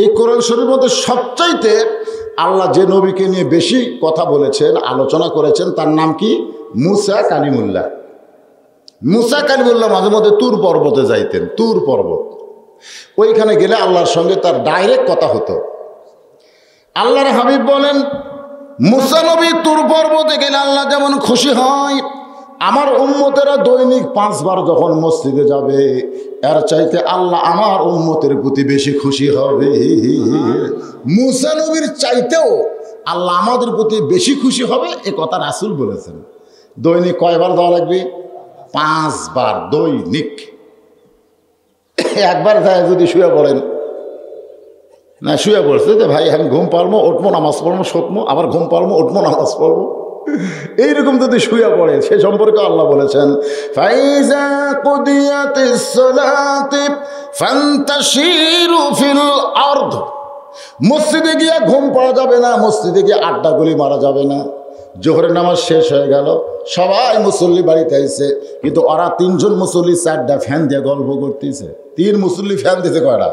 এই কোরআন শরীফের মধ্যে সবচাইতে আল্লাহ যে নবীকে নিয়ে বেশি কথা বলেছেন, আলোচনা করেছেন, তার নাম কি? মুসা কালিমুল্লাহ। মুসা কালিমুল্লাহ মাঝে মধ্যে তুর পর্বতে যাইতেন। তুর পর্বত, ওইখানে গেলে আল্লাহর সঙ্গে তার ডাইরেক্ট কথা হতো। আল্লাহর হাবিব বলেন, মুসা নবী তুর পর্বতে গেলে আল্লাহ যেমন খুশি হয়, আমার উম্মতেরা দৈনিক 5 বার যখন মসজিদে যাবে, এর চাইতে আল্লাহ আমার উম্মতের প্রতি বেশি খুশি হবে। মুসা নবীর চাইতেও আল্লাহ আমাদের প্রতি বেশি খুশি হবে, এ কথা রাসূল বলেছেন। দৈনিক কয়বার দেওয়া লাগবে? 5 বার দৈনিক। একবার যায় যদি শুয়ে পড়েন, না শুয়ে পড়ছে যে ভাই আমি ঘুম পারবো, উঠবো, নামাজ পড়বো, শোকবো, আবার ঘুম পারবো, উঠবো, নামাজ পড়বো, এইরকম যদি শুয়ে পড়ে, সে সম্পর্কে আল্লাহ বলেছেন, ফাইজা কুদিয়াতিস সালাতি ফান্তাশিরু ফিল আরদ। মসজিদে গিয়ে ঘুম পাওয়া যাবে না, মসজিদে গিয়ে আড্ডা গুলি মারা যাবে না। জোহরের নামাজ শেষ হয়ে গেল, সবাই মুসল্লি বাড়িতে আইছে, কিন্তু ওরা 3 জন মুসল্লি 4টা ফ্যান দিয়ে গল্প করতেছে। 3 মুসল্লি ফ্যান দিতে কয়টা?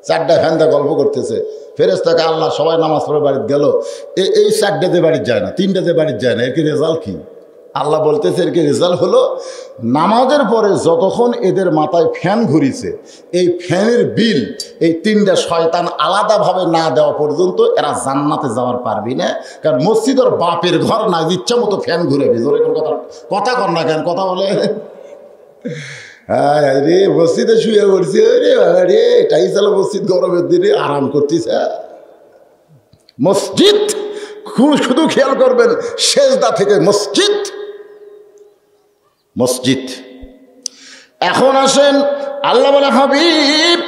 4টা ফ্যান দিয়ে গল্প করতেছে। ফেরেশতাকে আল্লাহ সবাই নামাজ পড়ে বাড়িতে গেল, এই 4টাতে বাড়িতে যায় না, 3টাতে বাড়িতে যায় না, এর কি রেজাল্ট কি? আল্লাহ বলতেছে এর কি রেজাল্ট হলো, নামাজের পরে যতক্ষণ এদের মাথায় ফ্যান ঘুরিছে, এই ফ্যানের বিল এই 3টা শয়তান আলাদাভাবে না দেওয়া পর্যন্ত এরা জান্নাতে যাওয়ার পারবি না। কারণ মসজিদের বাপের ঘর না, ইচ্ছা মতো ফ্যান ঘুরে ভিতরে। কথা কর না কেন? কথা বলে হ্যাঁ রে, মসজিদে শুয়ে পড়ছি রে বাবা রে, এটাই চালো মসজিদ গরমের দিনে আরাম করতেছে। মসজিদ শুধু খেয়াল করবেন, সেজদা থেকে মসজিদ, মসজিদ। এখন আসেন, আল্লাহ বলে হাবিব,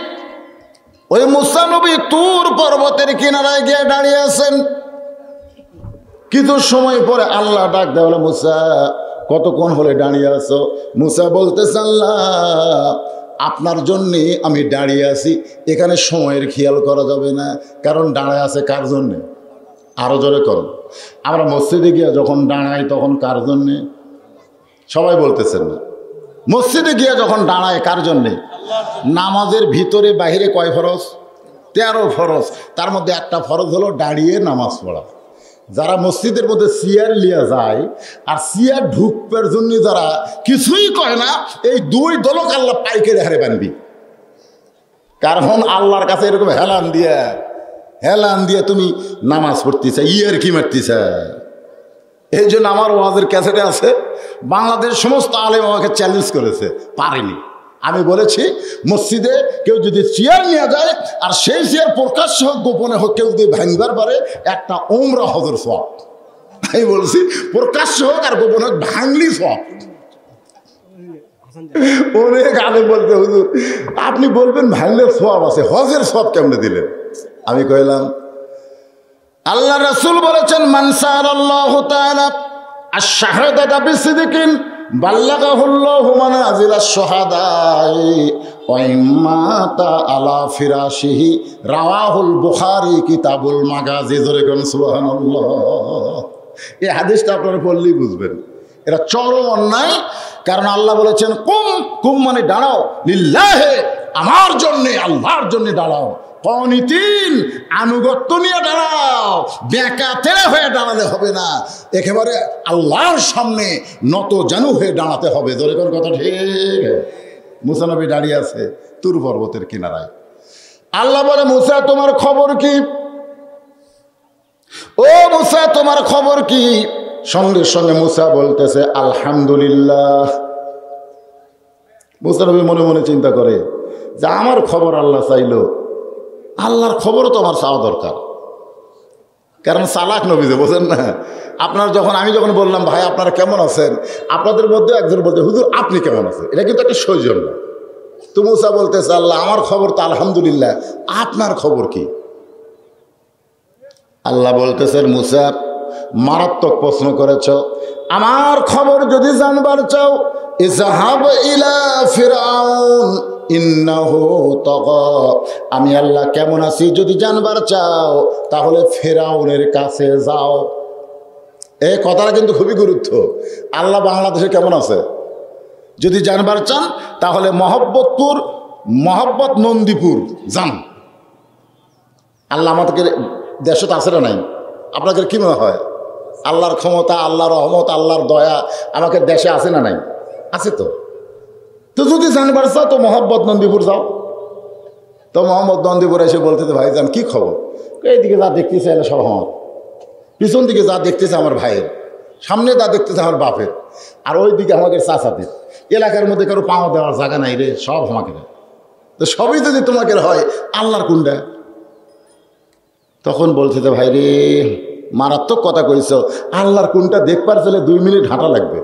ওই মুসা নবী তুর পর্বতের কিনারায় গিয়ে দাঁড়িয়ে আছেন। কিছু সময় পরে আল্লাহ ডাক দেয়, বলে মুসা কতক্ষণ হলে দাঁড়িয়ে আছো? মুসা বলতেছে, আল্লাহ আপনার জন্যে আমি দাঁড়িয়ে আছি, এখানে সময়ের খেয়াল করা যাবে না, কারণ দাঁড়ায় আছে কার জন্যে? আরো জোরে করুন। আমরা মসজিদে গিয়ে যখন দাঁড়াই তখন কার জন্যে? সবাই বলতেছেন না। মসজিদে গিয়ে যখন দাঁড়ায় কার জন্যে? নামাজের ভিতরে বাহিরে কয় ফরজ? 13 ফরজ। তার মধ্যে একটা ফরজ হলো দাঁড়িয়ে নামাজ পড়া। যারা মসজিদের মধ্যে চেয়ার লিয়া যায় আর চেয়ার ঢুকবার জন্য যারা কিছুই কয় না, এই 2 দলক আল্লাহ পাইকারি হারে বানবি। কারণ আল্লাহর কাছে এরকম হেলান দিয়ে তুমি নামাজ পড়তেছে, ইয়ার কি মারতেছে। এই জন্য আমার ওয়াজের ক্যাসেটে আছে, বাংলাদেশ সমস্ত আলেম আমাকে চ্যালেঞ্জ করেছে, পারেনি। আমি বলেছি মসজিদে কেউ যদি চেয়ার নিয়ে যায় আর সেই চেয়ার প্রকাশ্য হোক গোপনে হোক, কেউ যদি ভাঙবার পারে, একটা উমরা হজের সওয়াব। আমি বলছি প্রকাশ্য হোক আর গোপনে হোক, ভাঙলি সওয়াব। অনেক আলেম বলতে, হুজুর আপনি বলবেন ভাঙলে সওয়াব আছে, হজের সওয়াব কেমনে দিলেন? আমি কইলাম আল্লাহ রাসূল বলেছেন, মান সাআলাল্লাহু তাআলা আশ-শাহাদাতা বিসিদকিন বাল্লাগাহুল্লাহু মানাজিলাশ শুহাদাই ওয়া ইম্মাতা আলা ফিরাশিহি রাওয়াহুল বুখারী কিতাবুল মাগাজি। জোরে কোন সুবহানাল্লাহ। এই হাদিসটা আপনারা পড়লেই বুঝবেন এটা চরম অন্যায়। কারণ আল্লাহ বলেছেন কুম মানে দাঁড়াও, লিল্লাহে আমার জন্যে, আল্লাহর জন্যে দাঁড়াও। কনিতিন আনুগত্য নিয়ে দাঁড়াও, বেকাতে হয়ে দাঁড়ালে হবে না, একেবারে আল্লাহর সামনে নত জানু হয়ে দাঁড়াতে হবে। ধরে কোন কথা ঠিক? মুসা নবী দাঁড়িয়ে আছে তুর পর্বতের কিনারায়। আল্লাহ বলে, মুসা তোমার খবর কি? ও মুসা তোমার খবর কি? সঙ্গে সঙ্গে মুসা বলতেছে আলহামদুলিল্লাহ। মুসা নবী মনে মনে চিন্তা করে যে আমার খবর আল্লাহ চাইলো, আল্লাহর খবরও তো আমার চাওয়া দরকার। কারণ চালাক নবী যে, বোঝেন না? আমি যখন বললাম ভাই আপনারা কেমন আছেন, আপনাদের মধ্যে একজন বলতে হুজুর আপনি কেমন আছেন, এটা কিন্তু একটা সৌজন্য। তো মুসা বলতেছে আল্লাহ আমার খবর তো আলহামদুলিল্লাহ, আপনার খবর কি? আল্লাহ বলতেছেন মুসা মারাত্মক প্রশ্ন করেছ, আমার খবর যদি জানবার চাও, ইযহাব ইলা ফিরআউন ইন্নাহু তাগা। আমি আল্লাহ কেমন আছি যদি জানবার চাও, তাহলে ফিরআউনের কাছে যাও। এই কথাটা কিন্তু খুবই গুরুত্ব। আল্লাহ বাংলাদেশে কেমন আছে যদি জানবার চান, তাহলে মহব্বত নন্দীপুর যান। আল্লাহ আমাদের দেশে তো আছে না নাই? আপনাদের কি মনে হয় আল্লাহর ক্ষমতা, আল্লাহর রহমত, আল্লাহর দয়া আমাকে দেশে আছে না নাই? আছে তো। তো যদি জানবার চাও তো মোহাম্মদ নন্দীপুর যাও। তো মোহাম্মদ নন্দীপুর এসে বলতে ভাইজান কি খবর? এইদিকে যা দেখতেছে এলে সব আমার, পিছন দিকে যা দেখতেছে আমার ভাইয়ের, সামনে যা দেখতেছে আমার বাপের, আর ওই দিকে আমাকে চাচাদের। এলাকার মধ্যে কারো পাওয়া দেওয়ার জায়গা নাই রে, সব আমাকে। তো সবই যদি তোমাকে হয় আল্লাহর কোনটা? তখন বলছে যে ভাই রে মারাত্মক কথা কইছ, আল্লাহর কোনটা দেখবার চলে 2 মিনিট হাঁটা লাগবে।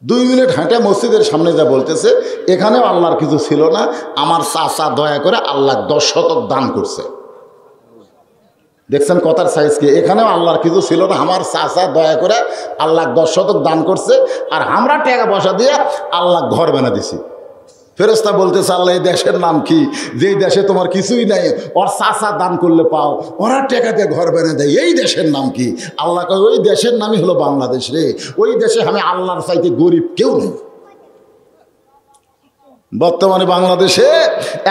2 মিনিট হাঁটা মসজিদের সামনে যা বলতেছে এখানেও আল্লাহর কিছু ছিল না, আমার চাচা দয়া করে আল্লাহ 10 শতক দান করছে। দেখছেন কথার সাইজ কি? এখানেও আল্লাহর কিছু ছিল না, আমার চাচা দয়া করে আল্লাহ 10 শতক দান করছে, আর আমরা টাকা পয়সা দিয়ে আল্লাহ ঘর বানা দিছি। ফেরেশতা বলতেছে আল্লাহ এই দেশের নাম কি? যেই দেশে তোমার কিছুই নাই, ওর চাচা দান করলে পাও, ওরা টাকা দিয়ে ঘর বানিয়ে দেয়, এই দেশের নাম কি? আল্লাহ কয় ওই দেশের নামই হলো বাংলাদেশ রে। ওই দেশে আমি আল্লাহর চাইতে গরিব কেউ নেই। বর্তমানে বাংলাদেশে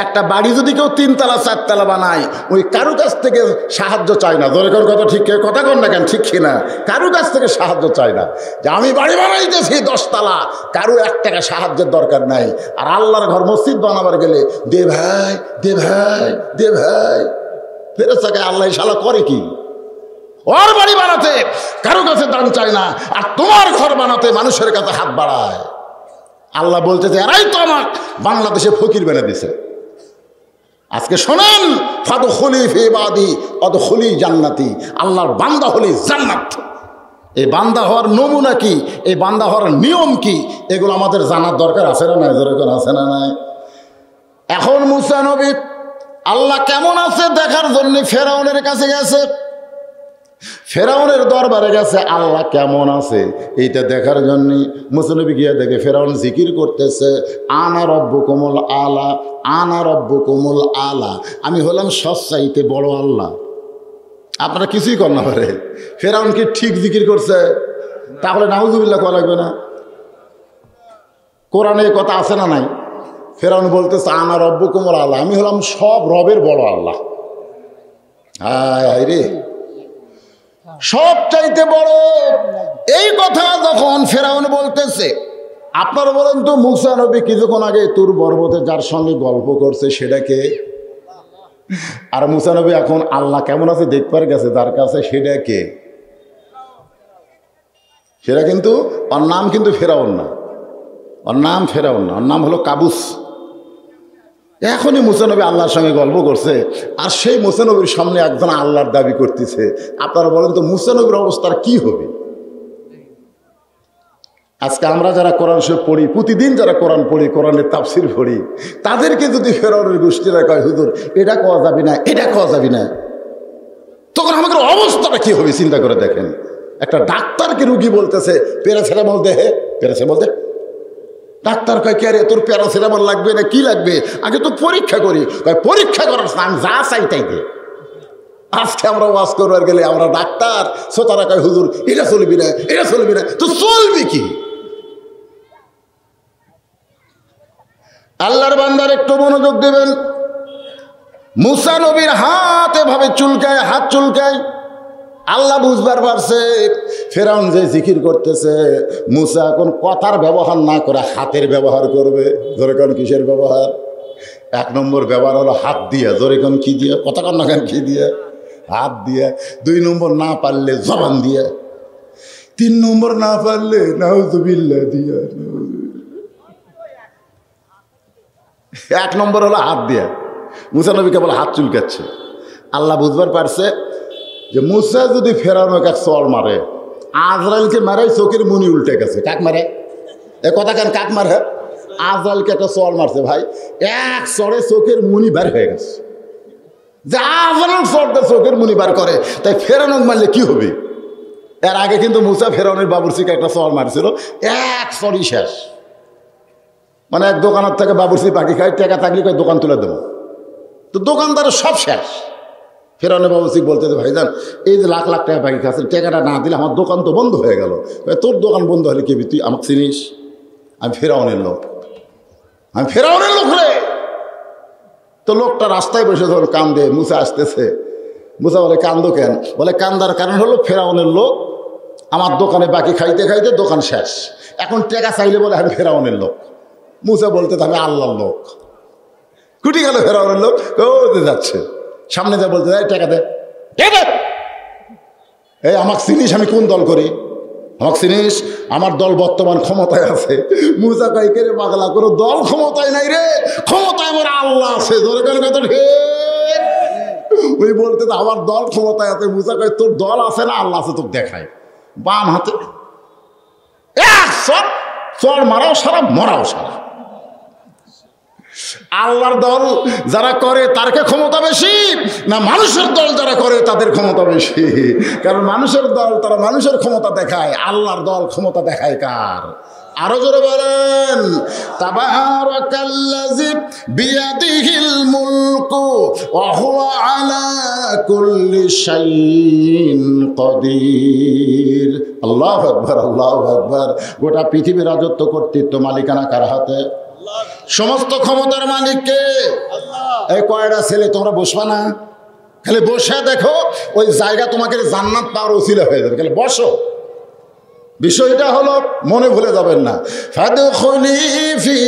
একটা বাড়ি যদি কেউ 3 তলা 4 তলা বানায়, ওই কারু কাছ থেকে সাহায্য চায় না। ধরে কোন কথা ঠিক, কথা কন না কেন, ঠিক কিনা? কারু কাছ থেকে সাহায্য চায় না যে আমি বাড়ি বানাইতেছি 10 তলা, কারু 1 টাকা সাহায্যের দরকার নাই। আর আল্লাহর ঘর মসজিদ বানাবার গেলে দে ভাই, দে ভাই, দে ভাই। ফেরেশতাকে আল্লাহ শালা করে কি? ওর বাড়ি বানাতে কারু কাছে দান চায় না, আর তোমার ঘর বানাতে মানুষের কাছে হাত বাড়ায়। আল্লাহ বলতেছে এরাই তো আমার বাংলাদেশে ফকির বেনা দিছে। আজকে শোনেন, ফাদখুলি ফি ইবাদি আদখুলি জান্নাতি, আল্লাহর বান্দা হলে জান্নাত। এই বান্দা হওয়ার নমুনা কি, এই বান্দা হওয়ার নিয়ম কি, এগুলো আমাদের জানার দরকার আছে না নাই? যেরকম আছে না নাই? এখন মুসা নবী আল্লাহ কেমন আছে দেখার জন্য ফেরাউনের কাছে গেছে, ফেরাউনের দরবারে গেছে আল্লাহ কেমন আছে এইটা দেখার জন্য। মুসা নবী গিয়ে দেখে ফেরাউন জিকির করতেছে আনা রব্বুকুমুল আলা, আনা রব্বুকুমুল আলা, আমি হলাম সবচাইতে বড় আল্লাহ। আপনারা কিছুই কর না পারে। ফেরাউন কি ঠিক জিকির করছে? তাহলে নাউজুবিল্লাহ করা লাগবে না? কোরআনে কথা আছে না নাই? ফেরাউন বলতেছে আনা রব্বুকুমুল আলা, আমি হলাম সব রবের বড় আল্লাহ। হায় হায় রে, সব চাইতে বড়। এই কথা যখন ফেরাউন বলতেছে, আপনারা বলেন তো মুসা নবী কিছুক্ষণ আগে তুর পর্বতে যার সঙ্গে গল্প করছে সেটাকে, আর মুসা নবী এখন আল্লাহ কেমন আছে দেখবার গেছে যার কাছে, সেটাকে? সেটা কিন্তু ওর নাম কিন্তু ফেরাউন না, ওর নাম ফেরাউন না, ওর নাম হলো কাবুস। এখনই মুসা নবী আল্লাহর সঙ্গে গল্প করছে, আর সেই মুসা নবীর সামনে একজন আল্লাহর দাবি করতেছে। আপনারা বলেন তো মুসা নবীর অবস্থার কি হবে? আজকে আমরা যারা কোরআন শরীফ পড়ি, প্রতিদিন যারা কোরআন পড়ি, কোরআনের তাফসির পড়ি, তাদেরকে যদি ফেরাউনের গোষ্ঠীরা কয় হুজুর এটা কওয়া যাবে না, এটা কওয়া যাবে না, তখন আমাদের অবস্থাটা কি হবে চিন্তা করে দেখেন। একটা ডাক্তারকে রুগী বলতেছে প্যারাসিটামল দে, হে প্যারাসিটামল দে। ডাক্তার কয় কে রে তোর প্যারাসিটামল লাগবে না কি লাগবে? আগে তো পরীক্ষা করি। কয় পরীক্ষা করার আমি যা চাই তাই দে। আজকে আমরা ওয়াজ করবার গেলে আমরা ডাক্তার, শ্রোতারা কয় হুজুর এটা চলবি না, এটা চলবি না, তো চলবি কি? আল্লাহর বান্দার একটু মনোযোগ দেবেন। মুসা নবীর হাত এভাবে চুলকায়, হাত চুলকায়। আল্লাহ বুঝবার পারছে ফেরাউন যে জিকির করতেছে, মুসা এখন কথার ব্যবহার না করে হাতের ব্যবহার করবে। ধরে কোন কিসের ব্যবহার? 1 নম্বর ব্যবহার হলো হাত দিয়ে। ধরে কোন কি দিয়ে? কথা কন না কেন, কি দিয়ে? হাত দিয়ে। 2 নম্বর না পারলে জবান দিয়ে। 3 নম্বর না পারলে নাউজুবিল্লাহ দিয়ে। 1 নম্বর হলো হাত দিয়ে। মুসা নবী কেবল হাত চুলকাচ্ছে। আল্লাহ বুঝবার পারছে যে মুসা যদি ফেরাউনকে এক চড় মারে, আজরাইলকে মারে চোখের মুনি উল্টে গেছে। কাক মারে? এ কথা কেন কাক মারে? আজরাইলকে একটা চড় মারছে ভাই, এক চড়ে চোখের মুনি বের হয়ে গেছে। যে আজরাইল চড়তে চোখের মুনি বার করে, তাই ফেরাউনকে মারলে কি হবে? এর আগে কিন্তু মুসা ফেরাউনের বাবুর্চিকে একটা চড় মারছিল, এক চড়ই শেষ। মানে এক দোকানের থেকে বাবুর্চি পাখি খাই, টাকা থাকলে কয় দোকান তুলে দেবো, তো দোকানদারের সব শেষ। ফেরাউনের বাবুর্চি বলতে ভাইজান এই যে লাখ লাখ টাকা পাখি খাচ্ছেন, টাকাটা না দিলে আমার দোকান তো বন্ধ হয়ে গেল। তোর দোকান বন্ধ হলে কি তুই আমাকে চিনিস? আমি ফেরাউনের লোক, আমি ফেরাউনের লোক রে। তো লোকটা রাস্তায় বসে ধর কান্দে, মুসা আসতেছে। মুসা বলে কান্দো কেন? বলে কান্দার কারণ হলো ফেরাউনের লোক আমার দোকানে বাকি খাইতে খাইতে দোকান শেষ, এখন টাকা চাইলে বলে আমি ফেরাউনের লোক। মুসা বলতে আমি আল্লাহর লোক। কুটি গেল ফেরাউনের লোক, কোথায় যাচ্ছে? সামনে যা বলতে টাকা দে, এই আমাকে চিনিস আমি কোন দল করি? আমাকে চিনিস? আমার দল বর্তমান ক্ষমতায় আছে। মুসা কাইকে রে পাগলা, কোনো দল ক্ষমতায় নাই রে, ক্ষমতায় আমার আল্লাহ আছে। ধরে গেল কত ঠিক। ওই বলতে তো আমার দল ক্ষমতায় আছে। মুসা কয় তোর দল আছে না আল্লাহ আছে? তোর দেখায় বাম হাতে চর মারাও সারা, মরাও সারা। আল্লাহর দল যারা করে তার কে ক্ষমতা বেশি না মানুষের দল যারা করে তাদের ক্ষমতা বেশি? কারণ মানুষের দল তারা মানুষের ক্ষমতা দেখায়, আল্লাহর দল ক্ষমতা দেখায় কার? আরো জোরে বলেন তাবারাকাল্লাযী বিয়াদিহিল মুলকু ওয়া হুয়া আলা কুল্লি শাইইন কাদির। আল্লাহু আকবার, আল্লাহু আকবার। গোটা পৃথিবীর রাজত্ব কর্তৃত্ব মালিকানা কার হাতে? সমস্ত ক্ষমতার মালিককে। এই কয়টা ছেলে তোমরা বসবা না? খালি বসে দেখো, ওই জায়গা তোমাকে জান্নাত পাওয়ার ওসিলা হয়ে যাবে। খালি বসো। বিষয়টা হলো মনে ভুলে যাবেন না, ফাদখুলি ফি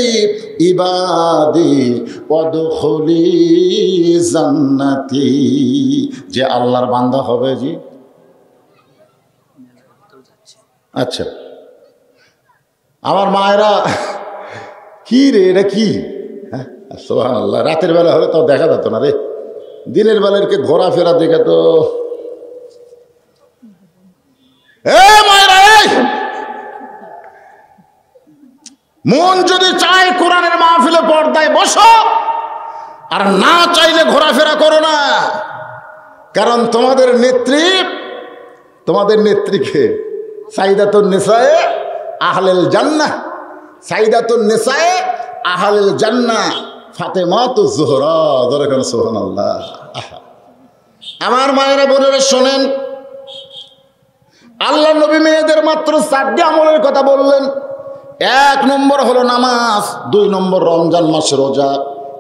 ইবাদি ওয়াদখুলি জান্নাতি। যে আল্লাহর বান্দা হবে, জি আচ্ছা আমার মায়েরা, কি রে এটা কি? হ্যাঁ সুবহানাল্লাহ। রাতের বেলা হলে তাও দেখা যেত না রে, দিনের বেলাকে ঘোরাফেরা দেখে তো। মন যদি চায় কোরআনের মাহফিলে পর্দায় বসো, আর না চাইলে ঘোরাফেরা করো না। কারণ তোমাদের নেত্রীকে সাইদাতুন নিসায়ে আহলুল জান্নাহ, সাইদাতুন নিসায়ে আহলুল জান্নাহ ফাতেমাতুজ জোহরা। দরকার সুবহানাল্লাহ। আমার মায়েরা বোনেরা শোনেন, আল্লাহ নবী মেয়েদের মাত্র 4টি আমলের কথা বললেন। 1 নম্বর হলো নামাজ, 2 নম্বর রমজান মাস রোজা,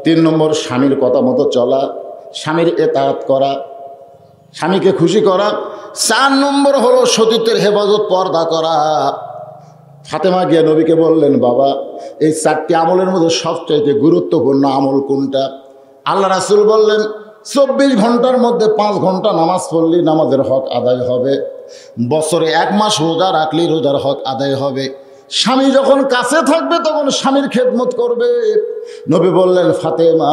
3 নম্বর স্বামীর কথা মতো চলা, স্বামীর এতাআত করা, স্বামীকে খুশি করা, 4 নম্বর হলো সতীত্বের হেফাজত, পর্দা করা। ফাতেমা গিয়ে নবীকে বললেন, বাবা এই 4টি আমলের মধ্যে সবচাইতে গুরুত্বপূর্ণ আমল কোনটা? আল্লাহ রাসূল বললেন 24 ঘন্টার মধ্যে 5 ঘন্টা নামাজ পড়লে নামাজের হক আদায় হবে, বছরে 1 মাস রোজা রাখলে রোজার হক আদায় হবে। স্বামী যখন কাছে থাকবে তখন স্বামীর খেদমত করবে। নবী বললেন, ফাতেমা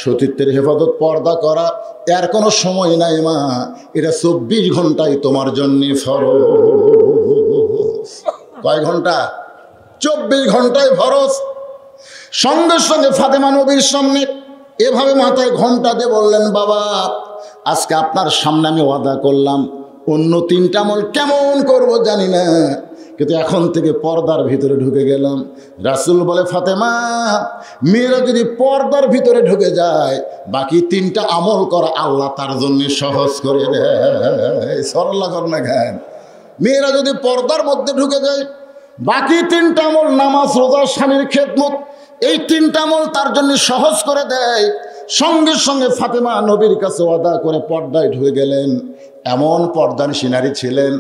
সতীত্বের হেফাজত, পর্দা করা এর কোনো সময় নাই মা, এটা 24 ঘন্টায় তোমার জন্য ফরজ। কয় ঘন্টা? 24 ঘন্টায় ফরজ। সঙ্গে সঙ্গে ফাতেমা নবীর সামনে এভাবে মাথায় ঘন্টা দিয়ে বললেন, বাবা আজকে আপনার সামনে আমি ওয়াদা করলাম, অন্য 3টা আমল কেমন করব জানি না, কিন্তু এখন থেকে পর্দার ভিতরে ঢুকে গেলাম। রাসূল বলে, ফাতেমা মেয়েরা যদি পর্দার ভিতরে ঢুকে যায়, বাকি 3টা আমল করা আল্লাহ তার জন্য সহজ করে দেয়। সরলা কর না জ্ঞান। মেয়েরা যদি পর্দার মধ্যে ঢুকে যায়, বাকি 3টা আমল নামাজ রোজা স্বামীর খেদমত, এই 3টা আমল তার জন্য সহজ করে দেয়। সঙ্গে সঙ্গে ফাতেমা নবীর কাছে ওয়াদা করে পর্দায় ঢুকে গেলেন। এমন পর্দার সিনারি ছিলেন।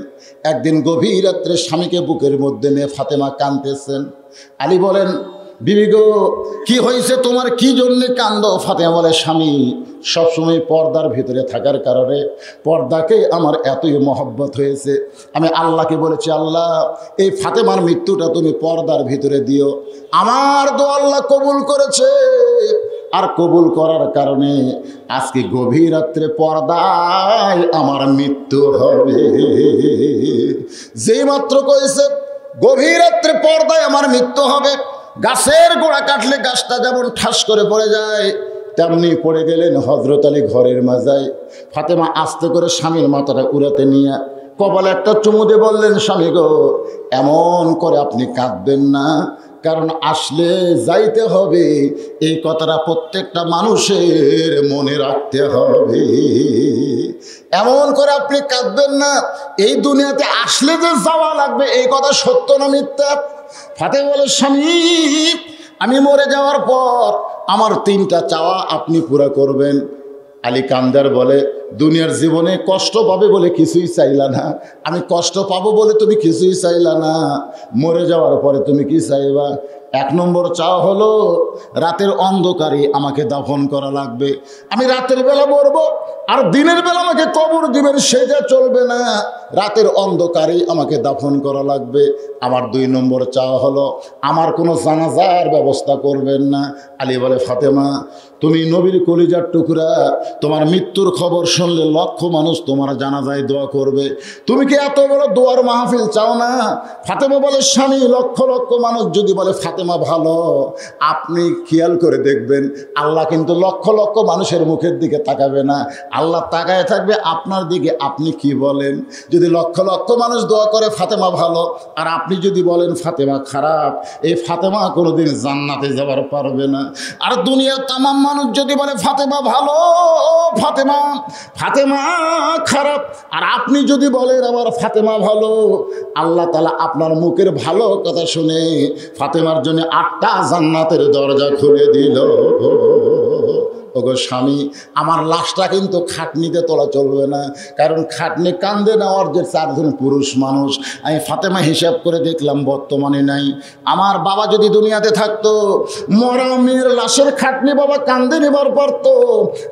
একদিন গভীর রাত্রে স্বামীকে বুকের মধ্যে নিয়ে ফাতেমা কাঁদতেছেন। আলী বলেন, বিবি গো কি হয়েছে তোমার, কি জন্যে কান্দো? ফাতেমা বলে, স্বামী সবসময় পর্দার ভিতরে থাকার কারণে পর্দাকে আমার এতই মহব্বত হয়েছে, আমি আল্লাহকে বলেছি, আল্লাহ এই ফাতেমার মৃত্যুটা তুমি পর্দার ভিতরে দিও। আমার দোয়া আল্লাহ কবুল করেছে, আর কবুল করার কারণে আজকে গভীর রাত্রে পর্দায় আমার মৃত্যু হবে। যেই মাত্র কইছে গভীর রাত্রে পর্দায় আমার মৃত্যু হবে, গাছের গোড়া কাটলে গাছটা যেমন ঠাস করে পড়ে যায়, তেমনি পড়ে গেলেন হযরত আলী ঘরের মাজায়। ফাতেমা আস্তে করে স্বামীর মাথাটা উড়াতে নিয়ে কপালে একটা চুমু দিয়ে বললেন, স্বামী গো এমন করে আপনি কাঁদবেন না, কারণ আসলে যাইতে হবে, এই কথাটা প্রত্যেকটা মানুষের মনে রাখতে হবে। এমন করে আপনি কাঁদবেন না, এই দুনিয়াতে আসলে যে যাওয়া লাগবে এই কথা সত্য না মিথ্যা? ফাতেমা বলে, স্বামী আমি মরে যাওয়ার পর আমার 3টা চাওয়া আপনি পুরা করবেন। আলী কান্দার বলে, দুনিয়ার জীবনে কষ্ট পাবে বলে কিছুই চাইলা না, আমি কষ্ট পাবো বলে তুমি কিছুই চাইলা না, মরে যাওয়ার পরে তুমি কি চাইবা? 1 নম্বর চাওয়া হলো রাতের অন্ধকারে আমাকে দাফন করা লাগবে, আমি রাতের বেলা মরবো আর দিনের বেলা আমাকে কবর দিবেন, সেটা চলবে না, রাতের অন্ধকারে আমাকে দাফন করা লাগবে। আমার 2 নম্বর চাওয়া হলো আমার কোনো জানাজার ব্যবস্থা করবেন না। আলী বলে, ফাতেমা তুমি নবীর কলিজার টুকরা, তোমার মৃত্যুর খবর শুনলে লক্ষ মানুষ তোমার জানাজায় দোয়া করবে, তুমি কি এত বড় দোয়ার মাহফিল চাও না? ফাতেমা বলে, স্বামী লক্ষ লক্ষ মানুষ যদি বলে ফাতেমা ভালো, আপনি খেয়াল করে দেখবেন আল্লাহ কিন্তু লক্ষ লক্ষ মানুষের মুখের দিকে তাকাবে না, আল্লাহ তাকায় থাকবে আপনার দিকে, আপনি কি বলেন? যদি লক্ষ লক্ষ মানুষ দোয়া করে ফাতেমা ভালো আর আপনি যদি বলেন ফাতেমা খারাপ, এই ফাতেমা কোনোদিন জান্নাতে যাবার পারবে না। আর দুনিয়ার তামাম মানুষ যদি বলে ফাতেমা ভালো, ফাতেমা ফাতেমা খারাপ, আর আপনি যদি বলেন আমার ফাতেমা ভালো, আল্লাহ তাআলা আপনার মুখের ভালো কথা শুনে ফাতেমার জন্য 8টা জান্নাতের দরজা খুলে দিল। ওগো স্বামী, আমার লাশটা কিন্তু খাটনিতে তোলা চলবে না, কারণ খাটনি কান্দে নেওয়ার যে 4 জন পুরুষ মানুষ, আমি ফাতেমা হিসাব করে দেখলাম বর্তমানে নাই। আমার বাবা যদি দুনিয়াতে থাকতো, মরা মেয়ের লাশের খাটনি বাবা কান্দে নেবার পারতো।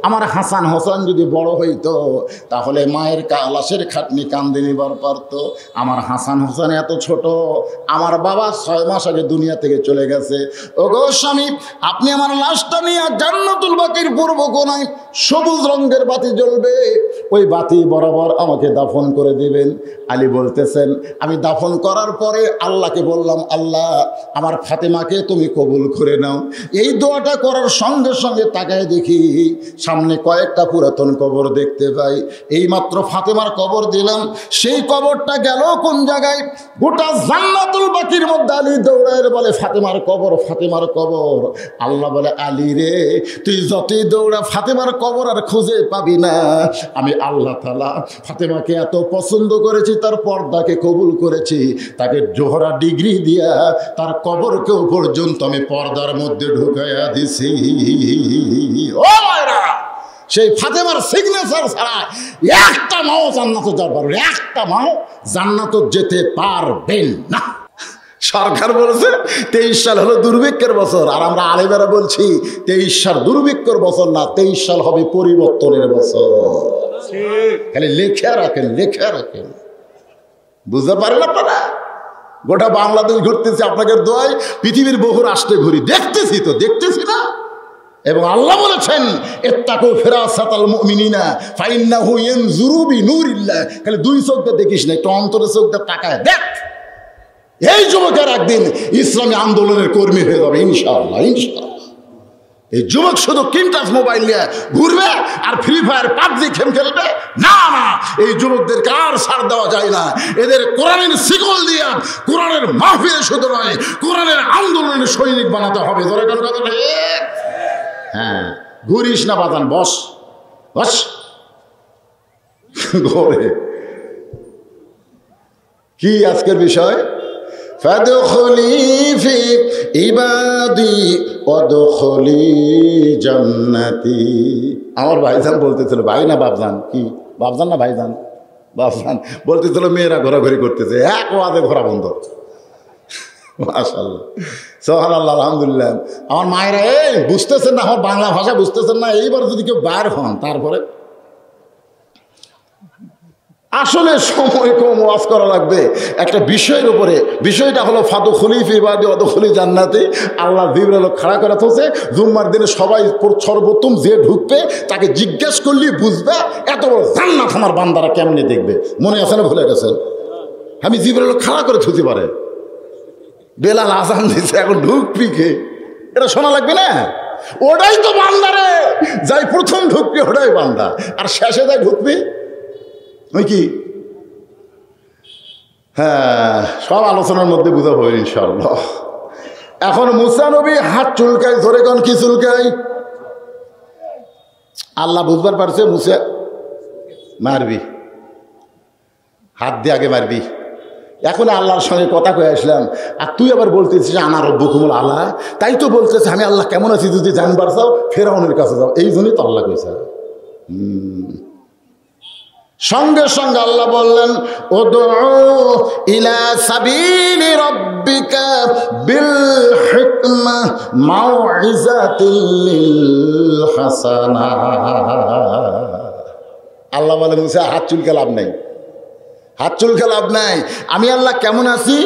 আমার হাসান হোসেন যদি বড় হইতো, তাহলে মায়ের লাশের খাটনি কান্দে নেবার পারতো। আমার হাসান হোসেন এত ছোট, আমার বাবা 6 মাস আগে দুনিয়া থেকে চলে গেছে। ওগো স্বামী, আপনি আমার লাশটা নিয়ে জান্নাতুল বাকির পূর্ব কোণায় সবুজ রঙের বাতি জ্বলবে, ওই বাতি বরাবর আমাকে দাফন করে দিবেন। আলী বলতেছেন, আমি দাফন করার পরে আল্লাহকে বললাম, আল্লাহ আমার ফাতেমাকে তুমি কবুল করে নাও। এই দোয়াটা করার সঙ্গে সঙ্গে তাকায় দেখি সামনে কয়েকটা পুরাতন কবর দেখতে পাই। এই মাত্র ফাতেমার কবর দিলাম, সেই কবরটা গেল কোন জায়গায়? গোটা জান্নাতুল বাকির মধ্যে আলী দৌড়ায় বলে, ফাতেমার কবর, ফাতেমার কবর। আল্লাহ বলে, আলী রে, তুই যতই দৌড়া ফাতেমার কবর আর খুঁজে পাবি না। আমি আল্লাহ তাআলা ফাতেমাকে এত পছন্দ করেছি, তার পর্দাকে কবুল করেছি, তাকে জোহরা ডিগ্রি দিয়া তার কবরকেও পর্যন্ত আমি পর্দার মধ্যে ঢুকাইয়া দিছি। ও মায়েরা, সেই ফাতেমার সিগনেচার ছাড়া একটা মাও জান্নাতে যেতে পারবে, একটা মাও জান্নাতে যেতে পারবেন না। সরকার বলেছে 23 সাল হলো দুর্ভিক্ষের বছর, আর আমরা আলেমেরা বলছি 23 সাল দুর্ভিক্ষের বছর না, 23 সাল হবে পরিবর্তনের বছর। খালি লেখা রাখেন, লেখা রাখেন, বুঝতে পারেন আপনারা? গোটা বাংলাদেশ ঘুরতেছি আপনাদের দোয়ায়, পৃথিবীর বহু রাষ্ট্রে ঘুরি, দেখতেছি তো, দেখতেছি না? এবং আল্লাহ বলেছেন, ইত্তাকু ফিরাসাতাল মুমিনিনা ফাইন্নাহু ইয়ানজুরু বিনুরিল্লাহ। খালি 2 চোখ দিয়ে দেখিস না, একটু অন্তরের চোখ দিয়ে তাকায় দেখ। এই যুবকের একদিন ইসলামী আন্দোলনের কর্মী হয়ে যাবে ইনশাআল্লাহ, ইনশাআল্লাহ। এই যুবক শুধু কিনটাস মোবাইল নিয়ে ঘুরবে আর ফ্রি ফায়ার পাবজি গেম খেলবে না, না, এই যুবকদেরকে আর ছাড় দেওয়া যায় না। এদের কোরআনের শিকল দিয়া কোরআনের মাহফিলে শুধু নয়, কোরআনের আন্দোলনের সৈনিক বানাতে হবে। ধরে কোন কথা নেই? হ্যাঁ, ঘুরিস না বাদান, বস বস ঘরে। কি আজকের বিষয়? ফাদখুলি ফি ইবাদি ওয়াদখুলি জান্নাতি। আমার ভাইজান বলতেছিল, ভাই না বাপজান, কি বাপজান না ভাইজান, বাপজান বলতেছিল মেয়েরা ঘোরাঘুরি করতেছে, এক ওয়াদে ঘোরা বন্ধ। মাশাআল্লাহ, সুবহানাল্লাহ, আলহামদুলিল্লাহ। আমার মায়েরা, এই বুঝতেছেন না, আমার বাংলা ভাষা বুঝতেছেন না, এইবার যদি কেউ বার হন, তারপরে আসলে সময় কম, ওয়াজ করা লাগবে একটা বিষয়ের উপরে। বিষয়টা হলো ফাদখুলি ফি ইবাদি ওয়াদখুলি জান্নাতি। আল্লাহ জিবরাইল খাড়া করে থাকছে, জুম্মার দিনে সবাই সর্বপ্রথম যে ঢুকবে তাকে জিজ্ঞেস করলেই বুঝবে এত বড় জান্নাত আমার বান্দারা কেমনে দেখবে। মনে আছে না, ভুলে গেছেন? আমি জিবরাইল খাড়া করে থুতে পারে, বেলাল আজান দিচ্ছে, এখন ঢুকবি কে? এটা শোনা লাগবে না? ওটাই তো বান্দারে, যাই প্রথম ঢুকবি ওটাই বান্দা, আর শেষে যাই ঢুকবি ওই কি? হ্যাঁ, সব আলোচনার মধ্যে বুঝা হবে ইনশাআল্লাহ। এখন মুসা নবী হাত চুলকাই, ধরে কোন কি চুলকাই? আল্লাহ বুঝবার পারছে, মুসা মারবি, হাত দিয়ে আগে মারবি, এখন আল্লাহর সঙ্গে কথা কয়ে আসলাম, আর তুই আবার বলতেছিস আনা রব্বুকুমুল আলা। তাই তো বলতেছে আমি আল্লাহ কেমন আছি যদি জানবার চাও ফেরাউনের কাছে যাও, এই জন্যই তো আল্লাহ কইছে। সঙ্গে সঙ্গে আল্লাহ বললেন উদউ ইলা সাবিলি রাব্বিকা বিল হিকমাহ মাউইজাতিল হাসানা। আল্লাহ বলে মুসা হাত চুলকে লাভ নাই, হাত চুলকে লাভ নাই। আমি আল্লাহ কেমন আছি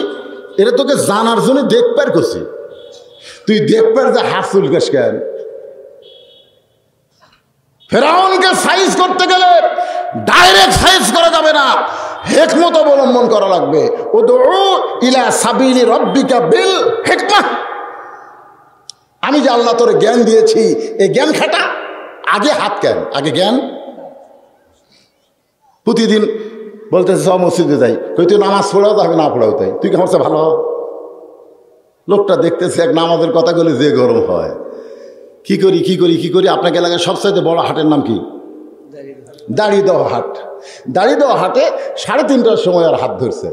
এটা তোকে জানার জন্য দেখবার করছি। তুই দেখবার যে হাত চুলকাস কেন? ফেরাউনকে সাইজ করতে গেলে ডাইরেক্ট সাইজ করা যাবে না, হিকমত অবলম্বন করা লাগবে। উদউ ইলা সাবিলি রাব্বিকা বিল হিকমাহ। আমি যে আল্লাহ তোরে জ্ঞান দিয়েছি এই জ্ঞান খাটা, আগে হাত কেন, আগে জ্ঞান। প্রতিদিন বলতেছে সব মসজিদে যাই, কই তুই নামাজ পড়াও তো আমি না পড়াও তাই, তুই কেমন ভালো। লোকটা দেখতেছে এক নামাজের কথা বলে যে গরম হয়। কি করি কি করি কি করি, আপনাকে এলাকায় সবচাইতে বড় হাটের নাম কি? দাড়ি দেওয়া হাট। দাড়ি দেওয়া হাটে 3:30টার সময় আর হাত ধরছে।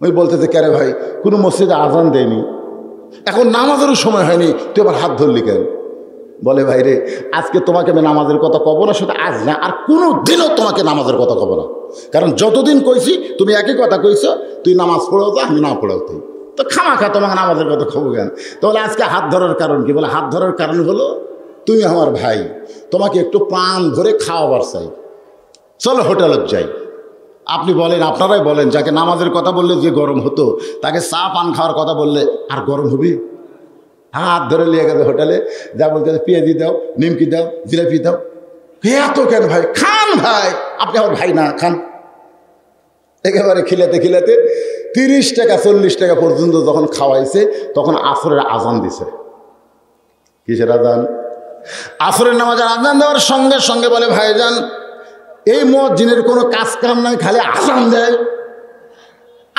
ওই বলতেছে কেরে ভাই কোনো মসজিদে আজান দেয়নি, এখন নামাজেরও সময় হয়নি, তুই আবার হাত ধরলি কেন? বলে ভাই রে আজকে তোমাকে আমি নামাজের কথা কব না, শুধু আজ না আর কোনো দিনও তোমাকে নামাজের কথা কব না, কারণ যতদিন কইছি তুমি একই কথা কইছো, তুই নামাজ পড়াও তো আমি না পড়াও তাই, তো খামাখা তোমাকে নামাজের কথা খবর কেন? তো বলে আজকে হাত ধরার কারণ কি? বলে হাত ধরার কারণ হলো তুমি আমার ভাই, তোমাকে একটু প্রাণ ধরে খাওয়াবার চাই, চলো হোটেলে যাই। আপনি বলেন, আপনারাই বলেন, যাকে নামাজের কথা বললে যে গরম হতো তাকে চা পান খাওয়ার কথা বললে আর গরম হবে? হাত ধরে নিয়ে গেছে হোটেলে, যা বলতে পেঁয়াজি দাও, নিমকি দাও, জিলাপি দাও। এত কেন ভাই? খান ভাই, আপনি আমার ভাই না, খান। একেবারে খিলাতে খিলাতে 30 টাকা 40 টাকা পর্যন্ত যখন খাওয়াইছে তখন আসরের আজান দিছে। কিসের আজান? আসরের নামাজের আজান দেওয়ার সঙ্গে সঙ্গে বলে ভাইজান এই মুয়াজ্জিনের কোনো কাজ কাম নাই, খালি আজান দেয়।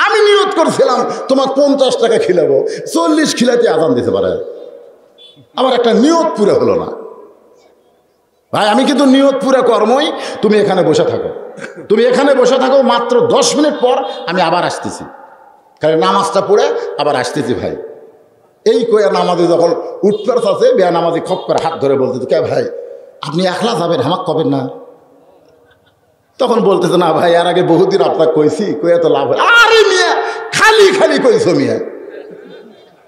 আমি নিয়ত করছিলাম তোমার 50 টাকা খিলাবো, 40 খিলাতে আজান দিতে পারে, আমার একটা নিয়ত পুরো হলো না। ভাই আমি কিন্তু নিয়ত পুরো কর্মই, তুমি এখানে বসে থাকো, তুমি এখানে বসে থাকো, মাত্র 10 মিনিট পর আমি আবার আসতেছি, কারণ নামাজটা পড়ে আবার আসতেছি ভাই। এই কয়া নামাজে যখন উঠবার আছে বেয়া নামাজি খপ করে হাত ধরে বলতে, কে ভাই আপনি একলা যাবেন, হামাক কবেন না? তখন বলতেছে না ভাই আর আগে বহুদিন আপনাকে কইছি, কয়ে তো লাভ হয়। আরে মিয়া খালি খালি কইছো মিয়া,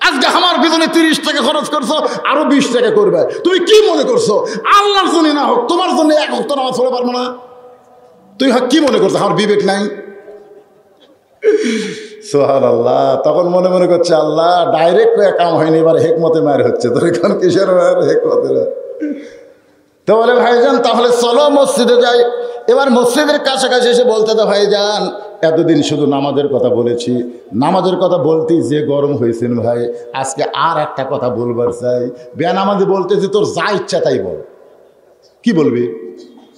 আজকে আমার পিছনে 30 টাকা খরচ করছো, আরো 20 টাকা করবে। তুমি কি মনে করছো আল্লাহর জন্য না হোক তোমার জন্য এক ওয়াক্ত নামাজ পড়তে পারবো না? তুমি কি মনে করছো আমার বিবেক নাই? সুবহানাল্লাহ। তখন মনে মনে করছে আল্লাহ ডাইরেক্ট কয়ে কাম হয়নি, এবার হেকমতে মায়ের হচ্ছে, তোর এখন কিসের মায়ের হেকমতের? তো বলে ভাইজান তাহলে চলো মসজিদে যাই। এবার মসজিদের কাছাকাছি এসে বলতে তো ভাইজান এতদিন শুধু নামাজের কথা বলেছি, নামাজের কথা বলতেই যে গরম হয়েছেন ভাই, আজকে আর একটা কথা বলবার চাই। বেনামাজি বলতেছি তোর যা ইচ্ছা তাই বল। কি বলবি?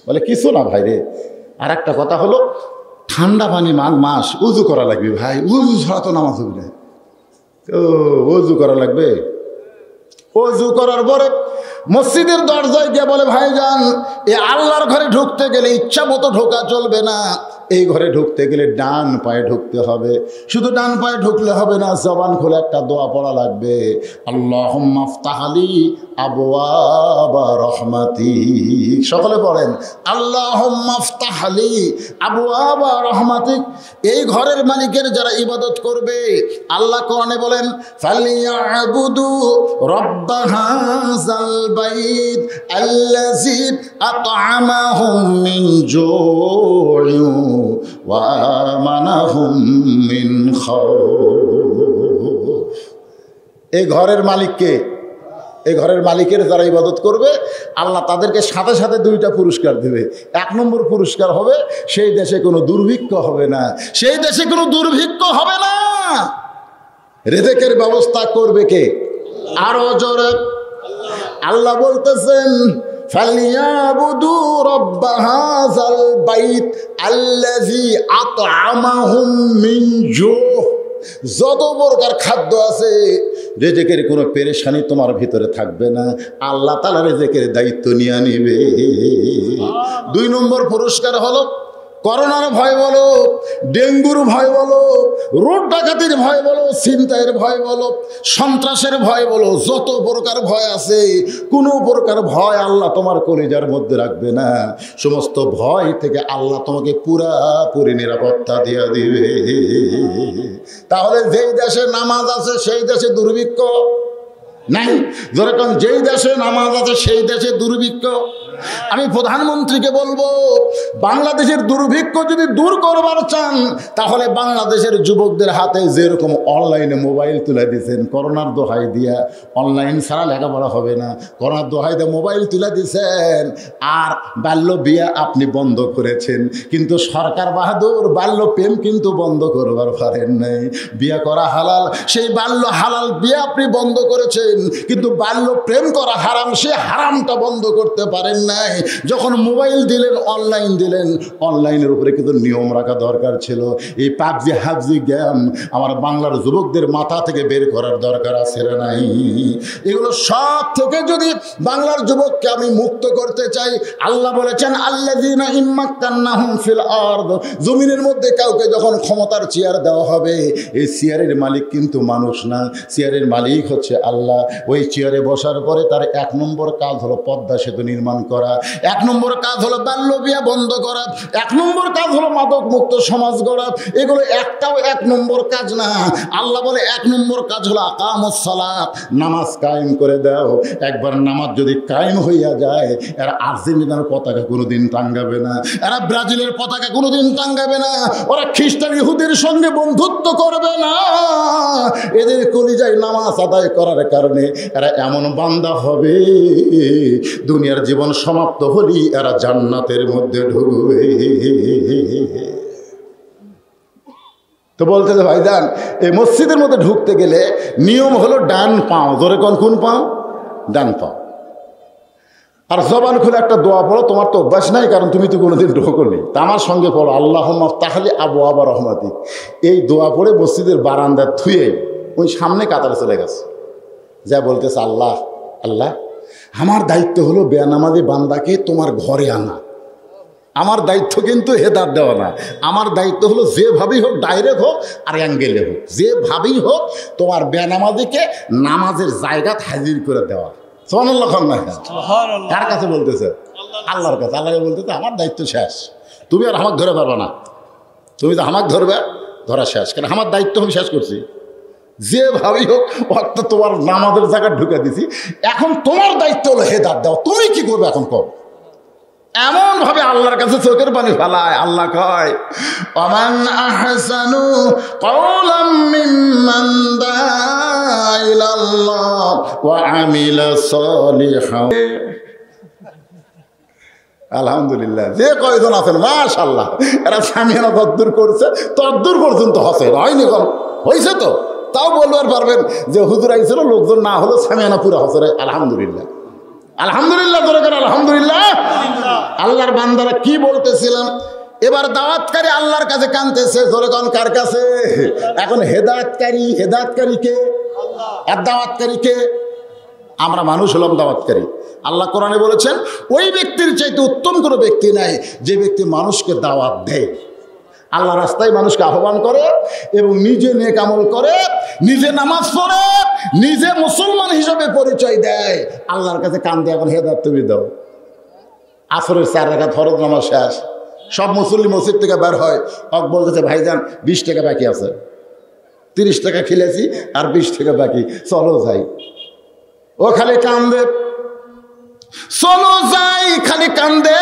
বলে কিছু না ভাই রে, আর একটা কথা হলো ঠান্ডা পানি মাঘ মাস উজু করা লাগবে ভাই, উজু ছাড়া তো নামাজ হবে না। ও উজু করা লাগবে। ওযু করার পরে মসজিদের দরজায় গিয়ে বলে ভাইজান এই আল্লাহর ঘরে ঢুকতে গেলে ইচ্ছা মতো ঢোকা চলবে না, এই ঘরে ঢুকতে গেলে ডান পায়ে ঢুকতে হবে। শুধু ডান পায়ে ঢুকলে হবে না, জবান খুলে একটা দোয়া পড়া লাগবে, আল্লাহুম্মা আফতাহলি আবওয়াবা রাহমাতিক। সকলে পড়েন আল্লাহুম্মা আফতাহলি আবওয়াবা রাহমাতিক। এই ঘরের মালিকের যারা ইবাদত করবে, আল্লাহ কোরআনে বলেন ফালিয়াবুদু রব্ব হাযাল বাইত আল্লাযী আত'আমাহুম মিন জু'ইন ওয়া আমানাহুম মিন খাউফ। এই ঘরের মালিককে, এই ঘরের মালিকের যারা ইবাদত করবে আল্লাহ তাদেরকে সাথে সাথে 2টা পুরস্কার দেবে। 1 নম্বর পুরস্কার হবে সেই দেশে কোনো দুর্ভিক্ষ হবে না, সেই দেশে কোনো দুর্ভিক্ষ হবে না। রিজিকের ব্যবস্থা করবে কে? আরো জোরে আল্লাহ বলতেছেন ফালিয়াবুদু রব্ব হাযাল বাইত আল্লাযী আত'আমাহুম মিন জু'। যত প্রকার খাদ্য আছে রিজিকের কোনো পেরেশানি তোমার ভিতরে থাকবে না, আল্লাহ তাআলা রিজিকের দায়িত্ব নিয়ে নিবে। 2 নম্বর পুরস্কার হলো করোনার ভয় বলো, ডেঙ্গুর ভয় বলো, রোড ডাকাতির ভয় বলো, ছিনতাইয়ের ভয় বলো, সন্ত্রাসের ভয় বলো, যত প্রকার ভয় আছে, কোনো প্রকার ভয় আল্লাহ তোমার কলিজার মধ্যে রাখবে না। সমস্ত ভয় থেকে আল্লাহ তোমাকে পুরাপুরি নিরাপত্তা দিয়ে দিবে। তাহলে যেই দেশে নামাজ আছে সেই দেশে দুর্ভিক্ষ নাই, যেরকম যেই দেশে নামাজ আছে সেই দেশে দুর্ভিক্ষ। আমি প্রধানমন্ত্রীকে বলবো, বাংলাদেশের দুর্ভিক্ষ যদি দূর করবার চান তাহলে বাংলাদেশের যুবকদের হাতে যেরকম অনলাইনে মোবাইল তুলে দিয়েছেন, করোনার দোহাই দিয়া, অনলাইন ছাড়া লেখাপড়া হবে না, করোনার দোহাই দিয়ে মোবাইল তুলে দিয়েছেন, আর বাল্য বিয়া আপনি বন্ধ করেছেন, কিন্তু সরকার বাহাদুর বাল্য প্রেম কিন্তু বন্ধ করবার পারেন নাই। বিয়া করা হালাল, সেই বাল্য হালাল বিয়া আপনি বন্ধ করেছেন, কিন্তু বাল্য প্রেম করা হারাম, সে হারামটা বন্ধ করতে পারেন নাই। যখন মোবাইল দিলেন, অনলাইন দিলেন, অনলাইনের উপরে কিন্তু নিয়ম রাখা দরকার ছিল। এই পাবজি হাবজি গেম আমার বাংলার যুবকদের মাথা থেকে বের করার দরকার আছে না নাই? এগুলো সব থেকে যদি বাংলার যুবককে আমি মুক্ত করতে চাই, আল্লাহ বলেছেন আল্লাযীনা ইম্মাক্কান্নাহুম ফিল আরদ, জমিনের মধ্যে কাউকে যখন ক্ষমতার চেয়ার দেওয়া হবে, এই চেয়ারের মালিক কিন্তু মানুষ না, চেয়ারের মালিক হচ্ছে আল্লাহ। ওই চেয়ারে বসার পরে তার 1 নম্বর কাজ হলো পদ্মা সেতু নির্মাণ করা, 1 নম্বর কাজ হলো বাল্য বিয়া বন্ধ করা, 1 নম্বর কাজ হলো মাদক মুক্ত সমাজ গড়া। এগুলো একটাও 1 নম্বর কাজ না। আল্লাহ বলে 1 নম্বর কাজ হলো আকামুস সালাত, নামাজ কায়েম করে দাও। একবার নামাজ যদি কায়েম হইয়া যায়, এরা আর্জেন্টিনার পতাকা কোনোদিন টাঙ্গাবে না, এরা ব্রাজিলের পতাকা কোনোদিন টাঙ্গাবে না, ওরা খ্রিস্টান ইহুদির সঙ্গে বন্ধুত্ব করবে না। এদের কলিজায় নামাজ আদায় করার কারণে এরা এমন বান্দা হবে, দুনিয়ার জীবন সমাপ্ত হলেই এরা জান্নাতের মধ্যে ঢুকবে। তো বলতে যে ভাইজান, এই মসজিদের মধ্যে ঢুকতে গেলে নিয়ম হলো ডান পাও, জোরে কোন পাও? ডান পাও। আর জবান খুলে একটা দোয়া পড়ো, তোমার তো অভ্যাস নাই, কারণ তুমি তো কোনোদিন ঢোকোনি। তা আমার সঙ্গে পড়ো, আল্লাহুম্মা তাহলে আবু আবা রহমাতিক। এই দোয়া পড়ে মসজিদের বারান্দা থুয়ে ওই সামনে কাতারে চলে গেছে, যা বলতেছে আল্লাহ আল্লাহ, আমার দায়িত্ব হলো বেনামাজি বান্দাকে তোমার ঘরে আনা। আমার দায়িত্ব কিন্তু হেদায়েত দেওয়া না, আমার দায়িত্ব হলো যেভাবেই হোক, ডাইরেক্ট হোক আর অ্যাঙ্গেলে হোক, যেভাবেই হোক তোমার বেনামাজিকে নামাজের জায়গা হাজির করে দেওয়া। সুবহানাল্লাহ। কার কাছে বলতেছে? আল্লাহর কাছে। আল্লাহকে বলতেছে আমার দায়িত্ব শেষ, তুমি আর আমাকে ধরে পারবে না, তুমি তো আমাকে ধরবে, ধরা শেষ, কারণ আমার দায়িত্ব আমি শেষ করছি। যেভাবেই হোক অর্থ তোমার নামাজের জায়গা ঢুকে দিছি, এখন তোমার দায়িত্ব হলো হেদায়েত দেওয়া, তুমি কি করবে এখন কর। এমন ভাবে আল্লাহর কাছে চোখের পানি ফেলায়। আল্লাহ কয় ওমান আহসানু কওলাম মিম্মান দাআ ইলাল্লাহ ওয়া আমিলা সলিহান। আলহামদুলিল্লাহ, যে কয়জন আছেন মাশাআল্লাহ, এরা সামিয়ানা তদ্দুর করছে, তদ্দুর পর্যন্ত হসে হয়নি, কোন হয়েছে তো তাও বলবার পারবেন যে হুজুর আইছিল, লোকজন না হলো সামিয়ানা পুরো হসে। আলহামদুলিল্লাহ, আলহামদুলিল্লাহ, দরকার আলহামদুলিল্লাহ। আল্লাহর বান্দারা কি বলতেছিলাম, এবার দাওয়াতকারী আল্লাহর কাছে কাঁদতেছে, জোরে কোন কার কাছে? এখন হেদায়েতকারী কে? আর দাওয়াতকারী কে? আমরা মানুষ হলাম দাওয়াতকারী। আল্লাহ কোরআনে বলেছেন ওই ব্যক্তির চাইতে উত্তম কোনো ব্যক্তি নাই যে ব্যক্তি মানুষকে দাওয়াত দেয়, আল্লাহ রাস্তায় মানুষকে আহ্বান করে এবং নিজে নেক আমল করে, নিজে নামাজ পড়ে, নিজে মুসলমান হিসেবে পরিচয় দেয়, আল্লাহর কাছে কান্দে এখন হেদায়েত তুমি দাও। আসরের 4 রাকাত ফরজ নামাজ শেষ, সব মুসল্লি মসজিদ থেকে বের হয়, বলতেছে ভাইজান 20 টাকা বাকি আছে, 30 টাকা খেলেছি আর 20 টাকা বাকি, চলো যাই। ও খালি কান্দে, চলো যাই, খালি কান্দে।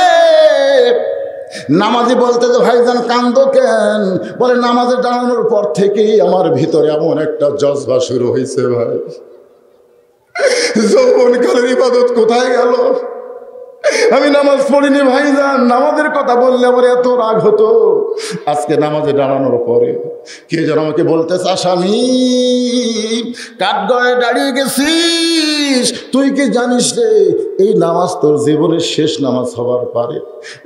নামাজি বলতে যে ভাইজান কান্দো কেন? বলে নামাজে দাঁড়ানোর পর থেকেই আমার ভিতরে এমন একটা জজবা শুরু হয়েছে ভাই, যৌবনকালের ইবাদত কোথায় গেল? আমি নামাজ পড়িনি ভাইজান, নামাজের কথা বললে আমার এত রাগ হতো। আজকে নামাজে দাঁড়ানোর পরে কে যেন আমাকে বলতেছে, আসামি কাঠগড়ায় দাঁড়িয়ে গেছিস, তুই কি জানিস রে এই নামাজ তোর জীবনের শেষ নামাজ হবার পারে,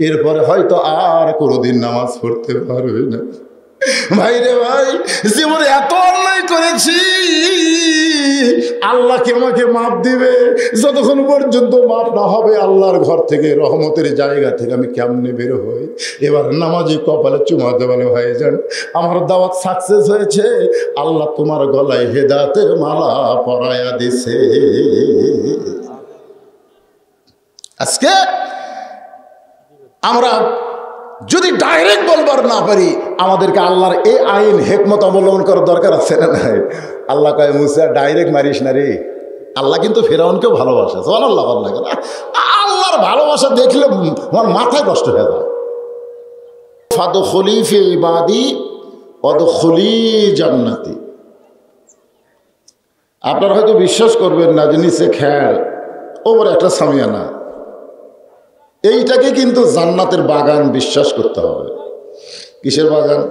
এরপরে হয়তো আর কোনোদিন নামাজ পড়তে পারবে না। ভাই রে ভাই, জীবনে এত অন্যায় করেছি, আল্লাহ কি আমাকে মাপ দিবে? যতক্ষণ পর্যন্ত মাপ না হবে আল্লাহর ঘর থেকে, রহমতের জায়গা থেকে আমি কেমনে বের হই? এবার নামাজি কপালে চুমা দেওয়ালে ভাইজান, আমার দাওয়াত সাকসেস হয়েছে, আল্লাহ তোমার গলায় হেদায়েতের মালা পরায়া দিছে। আজকে আমরা যদি ডাইরেক্ট বলবার না পারি, আমাদেরকে আল্লাহর এই আইন হেকমত অবলম্বন করার দরকার আছে না নাই? আল্লাহ কয় মুসা ডাইরেক্ট মারিস না রে। আল্লাহ কিন্তু ফেরাউনকেও ভালোবাসে। সুবহানাল্লাহ। আল্লাহর ভালোবাসা দেখলে আমার মাথায় কষ্ট হয়ে যায়। ফাদখুলি ফি ইবাদি ওয়াদখুলি জান্নাতি। আপনারা হয়তো বিশ্বাস করবেন না যে নিচে খেয়াল, ওপরে একটা সামিয়ানা, এইটাকে কিন্তু জান্নাতের বাগান বিশ্বাস করতে হবে। কিসের বাগান?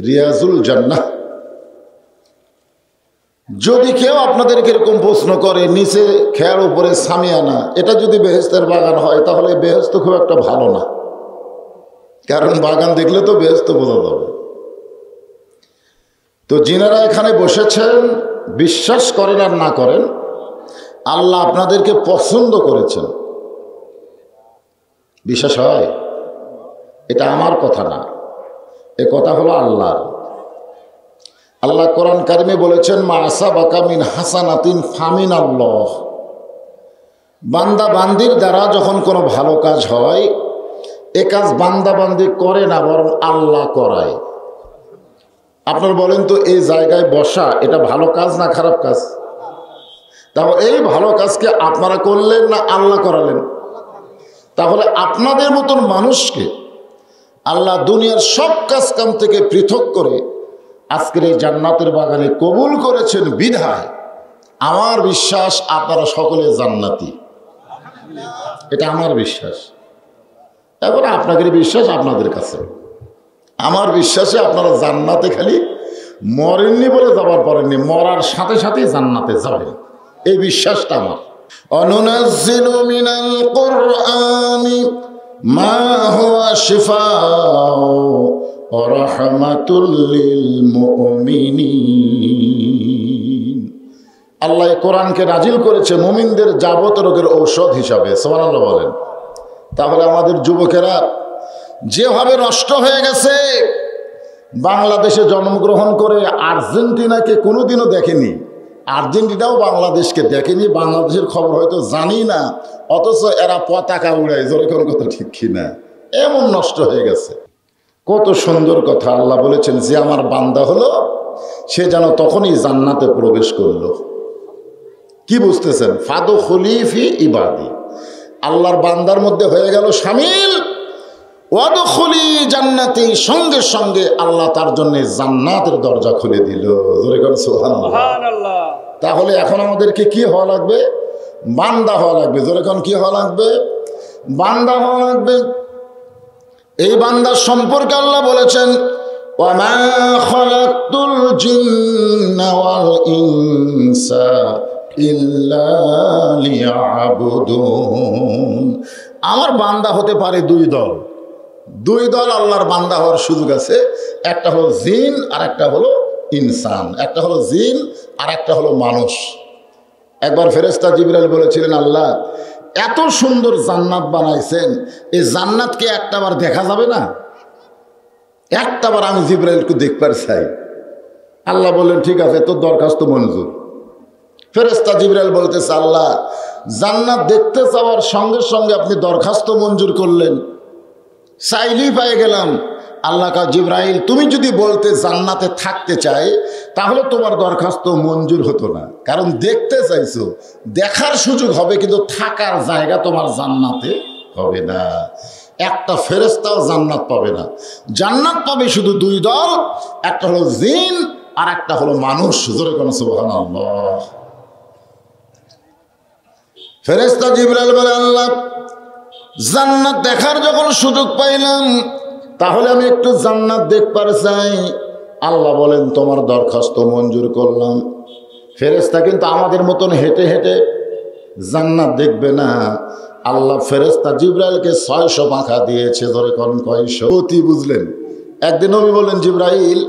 রিয়াজুল জান্নাহ। যদি কেউ আপনাদেরকে এরকম প্রশ্ন করে নিচে খেয়ার উপরে সামিয়ানা, এটা যদি বেহেশতের বাগান হয়, তাহলে বেহেশত খুব একটা ভালো না, কারণ বাগান দেখলে তো বেহেশত বোঝা যাবে। তো যিনারা এখানে বসেছেন, বিশ্বাস করেন আর না করেন, আল্লাহ আপনাদেরকে পছন্দ করেছেন। বিশ্বাস হয়? এটা আমার কথা না, এ কথা হলো আল্লাহর। আল্লাহ কোরআন কারিমে বলেছেন, মা আসাবাকা মিন হাসানাতিন ফামিন আল্লাহ। বান্দা বান্দির দ্বারা যখন কোনো ভালো কাজ হয়, এ কাজ বান্দা বান্দি করে না, বরং আল্লাহ করায়। আপনার বলেন তো, এই জায়গায় বসা এটা ভালো কাজ না খারাপ কাজ? তাহলে এই ভালো কাজকে আপনারা করলেন না আল্লাহ করালেন? তাহলে আপনাদের মতন মানুষকে আল্লাহ দুনিয়ার সব কাজ কাম থেকে পৃথক করে আজকের এই জান্নাতের বাগানে কবুল করেছেন বিধায় আমার বিশ্বাস আপনারা সকলে জান্নাতি। এটা আমার বিশ্বাস। এখন আপনাদের বিশ্বাস আপনাদের কাছে, আমার বিশ্বাসে আপনারা জান্নাতে খালি মরেননি বলে যাবার পরেননি, মরার সাথে সাথেই জান্নাতে যাবেন, এই বিশ্বাসটা আমার। অনুনাজ্জিলু মিনাল কুরআনি মা হুয়া শিফাউ ওয়া রাহমাতুল লিল মুমিনিন। আল্লাহ কোরআনকে নাজিল করেছে মুমিনদের যাবতীয় রোগের ঔষধ হিসাবে। সুবহানাল্লাহ বলেন। তাহলে আমাদের যুবকেরা যেভাবে নষ্ট হয়ে গেছে, বাংলাদেশে জন্মগ্রহণ করে আর্জেন্টিনাকে কোনোদিনও দেখেনি, আর্জেন্টিনাও বাংলাদেশকে দেখেনি, বাংলাদেশের খবর হয়তো জানি না, অথচ এরা পতাকা উড়ায়, জোরে কোন কথা ঠিক কিনা? এমন নষ্ট হয়ে গেছে। কত সুন্দর কথা আল্লাহ বলেছেন যে আমার বান্দা হলো, সে যেন তখনই জান্নাতে প্রবেশ করলো। কি বুঝতেছেন? ফাদখুলি ফি ইবাদি, আল্লাহর বান্দার মধ্যে হয়ে গেল শামিল। ওয়াদখুলি জান্নাতি, সঙ্গে সঙ্গে আল্লাহ তার জন্য জান্নাতের দরজা খুলে দিল। জোরে করে সুবহানাল্লাহ। তাহলে এখন আমাদেরকে কি হওয়া লাগবে? বান্দা হওয়া লাগবে। জোরে কোন কি হওয়া লাগবে? বান্দা হওয়া লাগবে। এই বান্দার সম্পর্কে আল্লাহ বলেছেন, ওয়ামা খালাকতুল জিন্না ওয়াল ইনসা ইল্লা লিয়াবুদুন। আমার বান্দা হতে পারে দুই দল। দুই দল আল্লাহর বান্দা হওয়ার সুযোগ আছে। একটা হলো জিন আর একটা হলো ইনসান। একটা হলো জিন আর একটা হলো মানুষ। একবার ফেরেশতা জিবরাইল বলেছিলেন, আল্লাহ এত সুন্দর জান্নাত বানাইছেন, এই জান্নাতকে একটাবার দেখা যাবে না? একটাবার আমি জিবরাইলকে দেখবার চাই। আল্লাহ বললেন, ঠিক আছে, তোর দরখাস্ত মঞ্জুর। ফেরেশতা জিবরাইল বলতেছে, আল্লাহ জান্নাত দেখতে চাওয়ার সঙ্গে সঙ্গে আপনি দরখাস্ত মঞ্জুর করলেন, চাইলেই পেয়ে গেলাম। আল্লাহ কা জিবরাইল, তুমি যদি বলতে জান্নাতে থাকতে চাই, তাহলে তোমার দরখাস্ত মঞ্জুর হতো না, কারণ দেখতে চাইছো, দেখার সুযোগ হবে, কিন্তু থাকার জায়গা তোমার জান্নাতে হবে না। একটা ফেরেশতাও জান্নাত পাবে না। জান্নাত পাবে শুধু দুই দল, একটা হলো জিন আর একটা হলো মানুষ। জোরে কোন সুবহানাল্লাহ। ফেরেশতা জিবরাইল বলে, আল্লাহ জান্নাত দেখার যখন সুযোগ পাইলাম, তাহলে আমি একটু জান্নাত দেখবার চাই। আল্লাহ বলেন, তোমার দরখাস্ত মঞ্জুর করলাম। ফেরেশতা কিন্তু আমাদের মতন হেঁটে হেঁটে জান্নাত দেখবে না। আল্লাহ ফেরেশতা জিবরাইলকে 600 পাখা দিয়েছে। ধরে কোন কয়শো? বুঝলেন? একদিন নবী বললেন, জিবরাইল,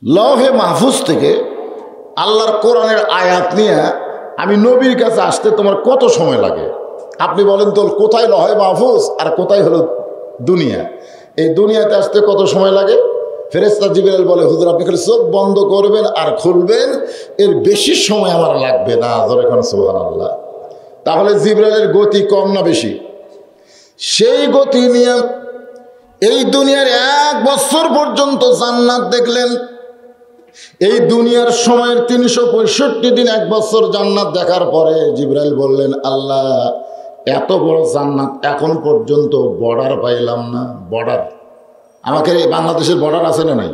লৌহে মাহফুজ থেকে আল্লাহর কোরআনের আয়াত নিয়ে আমি নবীর কাছে আসতে তোমার কত সময় লাগে? আপনি বলেন তো, কোথায় লৌহে মাহফুজ আর কোথায় হলো দুনিয়া? এই দুনিয়াতে আসতে কত সময় লাগে? ফেরেশতা জিবরাইল বলে, হুজুর আপনি খালি চোখ বন্ধ করবেন আর খুলবেন, এর বেশি সময় আমার লাগবে না। ধরে কোন সুবহানাল্লাহ। তাহলে জিবরাইলের গতি কম না বেশি? সেই গতি নিয়ে এই দুনিয়ার 1 বছর পর্যন্ত জান্নাত দেখলেন। এই দুনিয়ার সময়ের 365 দিন 1 বছর জান্নাত দেখার পরে জিবরাইল বললেন, আল্লাহ এত বড় জান্নাত এখন পর্যন্ত বর্ডার পাইলাম না। বর্ডার, আমাকে বাংলাদেশের বর্ডার আছে না নাই?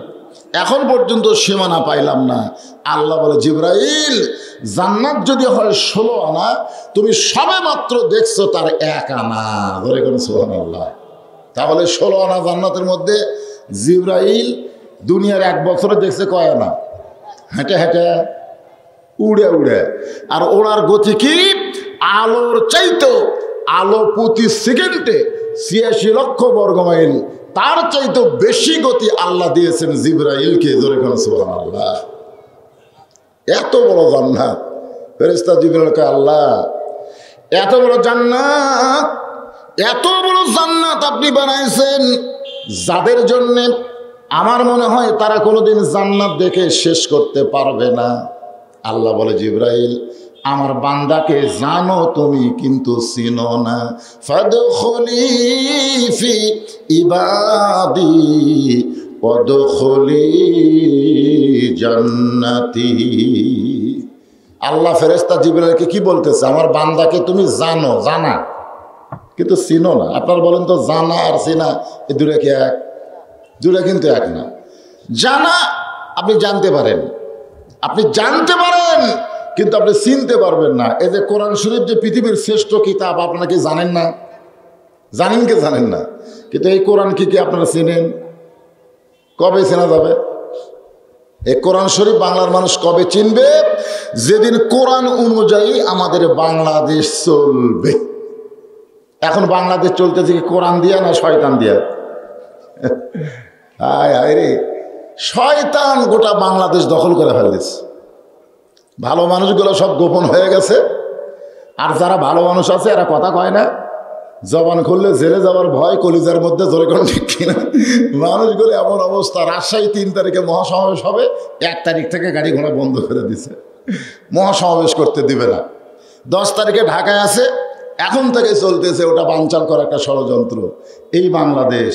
এখন পর্যন্ত সীমানা পাইলাম না। আল্লাহ বলে, জিবরাইল জান্নাত যদি হয় 16 আনা, তুমি সবে মাত্র দেখছো তার 1 আনা। ধরে কোন সুবহানাল্লাহ। তাহলে 16 আনা জান্নাতের মধ্যে জিবরাইল দুনিয়ার 1 বছরে দেখছে কয় আনা? হেঁটে হেঁটে, উড়ে উড়ে। আর ওড়ার গতি কি? আলোর চাইতো, আলো প্রতি সেকেন্ডে 86 লক্ষ বর্গমাইল, তার চাইতো বেশি গতি আল্লাহ দিয়েছেন জিবরাইলকে। জোরে কোন সুবহানাল্লাহ। এত বড় জান্নাত। ফেরেশতা জিবরাইলকে, আল্লাহ এত বড় জান্নাত, এত বড় জান্নাত আপনি বানাইছেন, যাদের জন্য আমার মনে হয় তারা কোনোদিন জান্নাত দেখে শেষ করতে পারবে না। আল্লাহ বলে, জিবরাইল আমার বান্দাকে জানো তুমি, কিন্তু চিনো না। ফাদখুলি ফি ইবাদি ওয়াদখুলি জান্নাতি। আল্লাহ ফেরেশতা জিবরাইলকে কি বলতেছে? আমার বান্দাকে তুমি জানো, জানা, কিন্তু চিনো না। আপনারা বলেন তো, জানা আর চিনা এই দুটো কি এক? দুটো কিন্তু এক না। জানা আপনি জানতে পারেন, আপনি জানতে পারেন, কিন্তু আপনি চিনতে পারবেন না। এই যে কোরআন শরীফ যে পৃথিবীর শ্রেষ্ঠ কিতাব, আপনারা কি জানেন না? জানেন কি জানেন না? কিন্তু এই কোরআন কি আপনারা চেনেন? কবে চেনা যাবে? এই কোরআন শরীফ বাংলার মানুষ কবে চিনবে? যেদিন কোরআন অনুযায়ী আমাদের বাংলাদেশ চলবে। এখন বাংলাদেশ চলতেছে কি কোরআন দিয়া না শয়তান দিয়া? হায় হায় রে, শয়তান গোটা বাংলাদেশ দখল করে ফেলেছে। ভালো মানুষগুলো সব গোপন হয়ে গেছে, আর যারা ভালো মানুষ আছে এরা কথা কয় না। জবান খুললে জেলে যাওয়ার ভয় কলিজার মধ্যে। জোরে কোন ঠিক কিনা? মানুষগুলো এমন অবস্থা, রাজশাহী 3 তারিখে মহাসমাবেশ হবে, 1 তারিখ থেকে গাড়ি ঘোড়া বন্ধ করে দিছে, মহাসমাবেশ করতে দিবে না। 10 তারিখে ঢাকায় আছে, এখন থেকে চলতেছে ওটা বানচাল করা একটা ষড়যন্ত্র। এই বাংলাদেশ